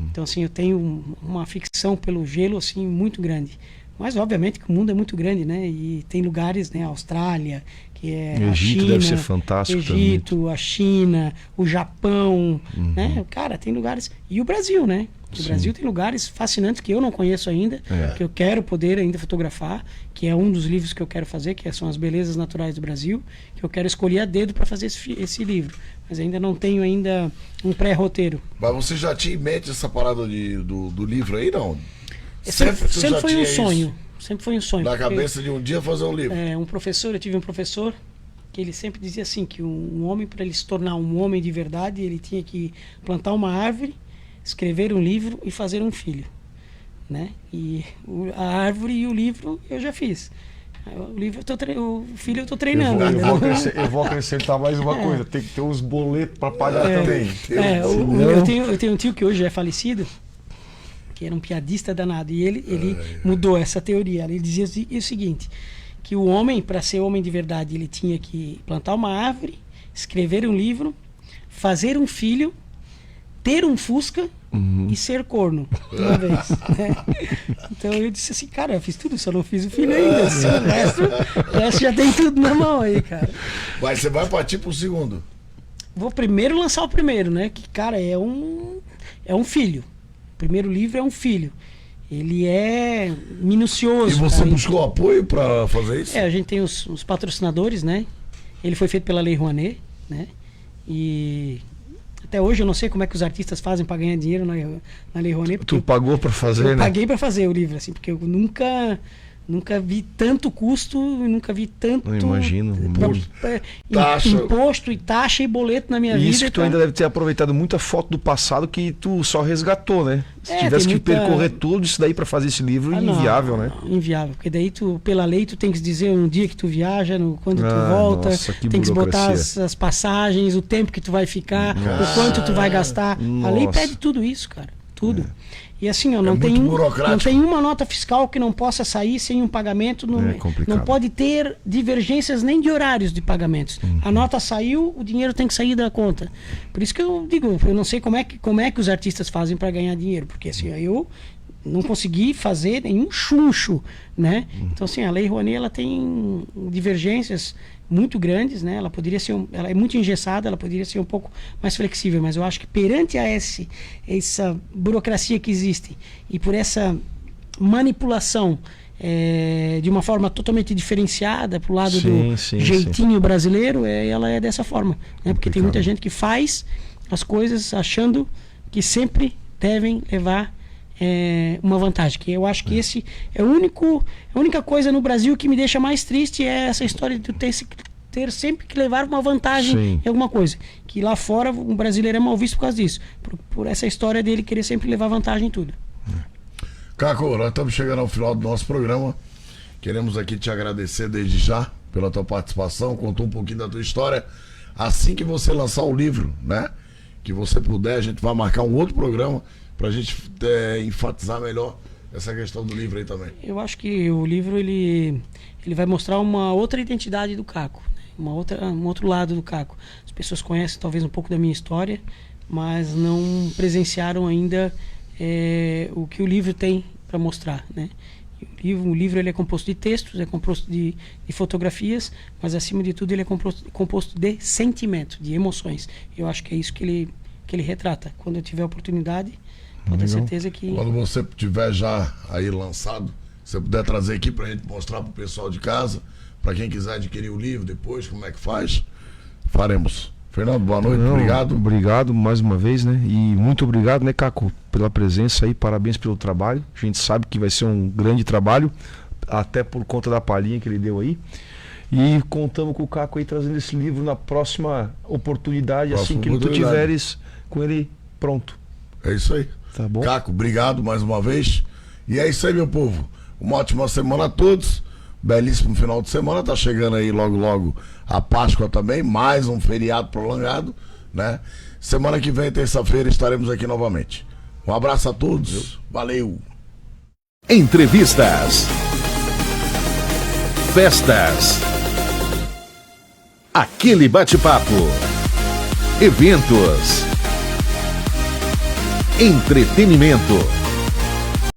Então, assim, eu tenho uma ficção pelo gelo, assim, muito grande. Mas, obviamente, que o mundo é muito grande, né? E tem lugares, né? A Austrália, que é Egito a China, deve ser fantástico Egito, a China, o Japão, né? Cara, tem lugares... E o Brasil, né? O Brasil tem lugares fascinantes que eu não conheço ainda, que eu quero poder ainda fotografar, que é um dos livros que eu quero fazer, que são as belezas naturais do Brasil, que eu quero escolher a dedo para fazer esse livro. Mas ainda não tenho ainda um pré-roteiro. Mas você já tinha em mente essa parada do livro aí, não? Sempre já foi um tinha sonho. isso Sempre foi um sonho. na porque, cabeça de um dia fazer um livro. eu tive um professor que ele sempre dizia assim, que um homem, para ele se tornar um homem de verdade, ele tinha que plantar uma árvore, escrever um livro e fazer um filho, né? E a árvore e o livro eu já fiz. O livro o filho eu tô treinando. Eu vou acrescentar mais uma coisa, tem que ter uns boletos para pagar também. Eu tenho um tio que hoje é falecido, que era um piadista danado, e ele mudou essa teoria. Ele dizia o seguinte, que o homem, para ser homem de verdade, ele tinha que plantar uma árvore, escrever um livro, fazer um filho, ter um Fusca e ser corno uma vez, né? Então eu disse assim, cara, eu fiz tudo, só não fiz o filho ainda. O resto já tem tudo na mão aí, cara. Mas você vai partir pro segundo. Vou primeiro lançar o primeiro, né? Que, cara, é um filho. O primeiro livro é um filho. Ele é minucioso. E você cara, buscou apoio para fazer isso? A gente tem os patrocinadores, né? Ele foi feito pela Lei Rouanet, né? E até hoje eu não sei como é que os artistas fazem para ganhar dinheiro na Lei Rouanet. Tu pagou para fazer, eu né? Paguei para fazer o livro, assim, porque eu nunca vi tanto custo, nunca vi tanto... Não imagino. Taxa. Imposto e taxa e boleto na minha vida. Isso que tu ainda deve ter aproveitado muita foto do passado que tu só resgatou, né? Se tivesse que percorrer tudo isso daí para fazer esse livro, inviável, né? Inviável, porque daí pela lei tu tem que dizer um dia que tu viaja, quando tu volta, nossa, que tem que botar burocracia. as passagens, o tempo que tu vai ficar, o quanto tu vai gastar. A lei Nossa. pede tudo isso, cara, tudo. E assim, não muito burocrático. não tem uma nota fiscal que não possa sair sem um pagamento. É complicado. Não pode ter divergências nem de horários de pagamentos. A nota saiu, o dinheiro tem que sair da conta. Por isso que eu digo, eu não sei como é que os artistas fazem para ganhar dinheiro, porque assim, eu não consegui fazer nenhum chuncho, né? Então assim, a Lei Rouanet, ela tem divergências muito grandes, né? Ela poderia ser ela é muito engessada, ela poderia ser um pouco mais flexível, mas eu acho que perante a essa burocracia que existe e por essa manipulação de uma forma totalmente diferenciada pro lado do jeitinho brasileiro, ela é dessa forma, né? Porque tem muita gente que faz as coisas achando que sempre devem levar uma vantagem, que eu acho que esse é a única coisa no Brasil que me deixa mais triste, é essa história de ter sempre que levar uma vantagem em alguma coisa, que lá fora o brasileiro é mal visto por causa disso, por essa história dele querer sempre levar vantagem em tudo. Caco, nós estamos chegando ao final do nosso programa, queremos aqui te agradecer desde já pela tua participação, contou um pouquinho da tua história. Assim que você lançar o livro, né, que você puder, a gente vai marcar um outro programa pra gente enfatizar melhor essa questão do livro aí também. Eu acho que o livro ele vai mostrar uma outra identidade do Caco, né? Um outro lado do Caco. As pessoas conhecem talvez um pouco da minha história, mas não presenciaram ainda o que o livro tem para mostrar, né? O livro ele é composto de textos, é composto de fotografias, mas acima de tudo ele é composto de sentimento, de emoções. Eu acho que é isso que ele retrata. Quando eu tiver a oportunidade, pode ter certeza que... Quando você tiver já aí lançado, se você puder trazer aqui pra gente mostrar pro pessoal de casa, pra quem quiser adquirir o livro depois, como é que faz, faremos. Fernando, boa noite, obrigado. Obrigado mais uma vez, né? E muito obrigado, né, Caco, pela presença aí, parabéns pelo trabalho. A gente sabe que vai ser um grande trabalho, até por conta da palhinha que ele deu aí. E contamos com o Caco aí trazendo esse livro na próxima oportunidade, assim que tu tiveres com ele pronto. É isso aí. Tá bom. Caco, obrigado mais uma vez. E é isso aí, meu povo. Uma ótima semana a todos. Belíssimo final de semana. Tá chegando aí logo a Páscoa também. Mais um feriado prolongado. né? Semana que vem, terça-feira, estaremos aqui novamente. Um abraço a todos. Valeu. Entrevistas. Festas. Aquele bate-papo. Eventos. Entretenimento.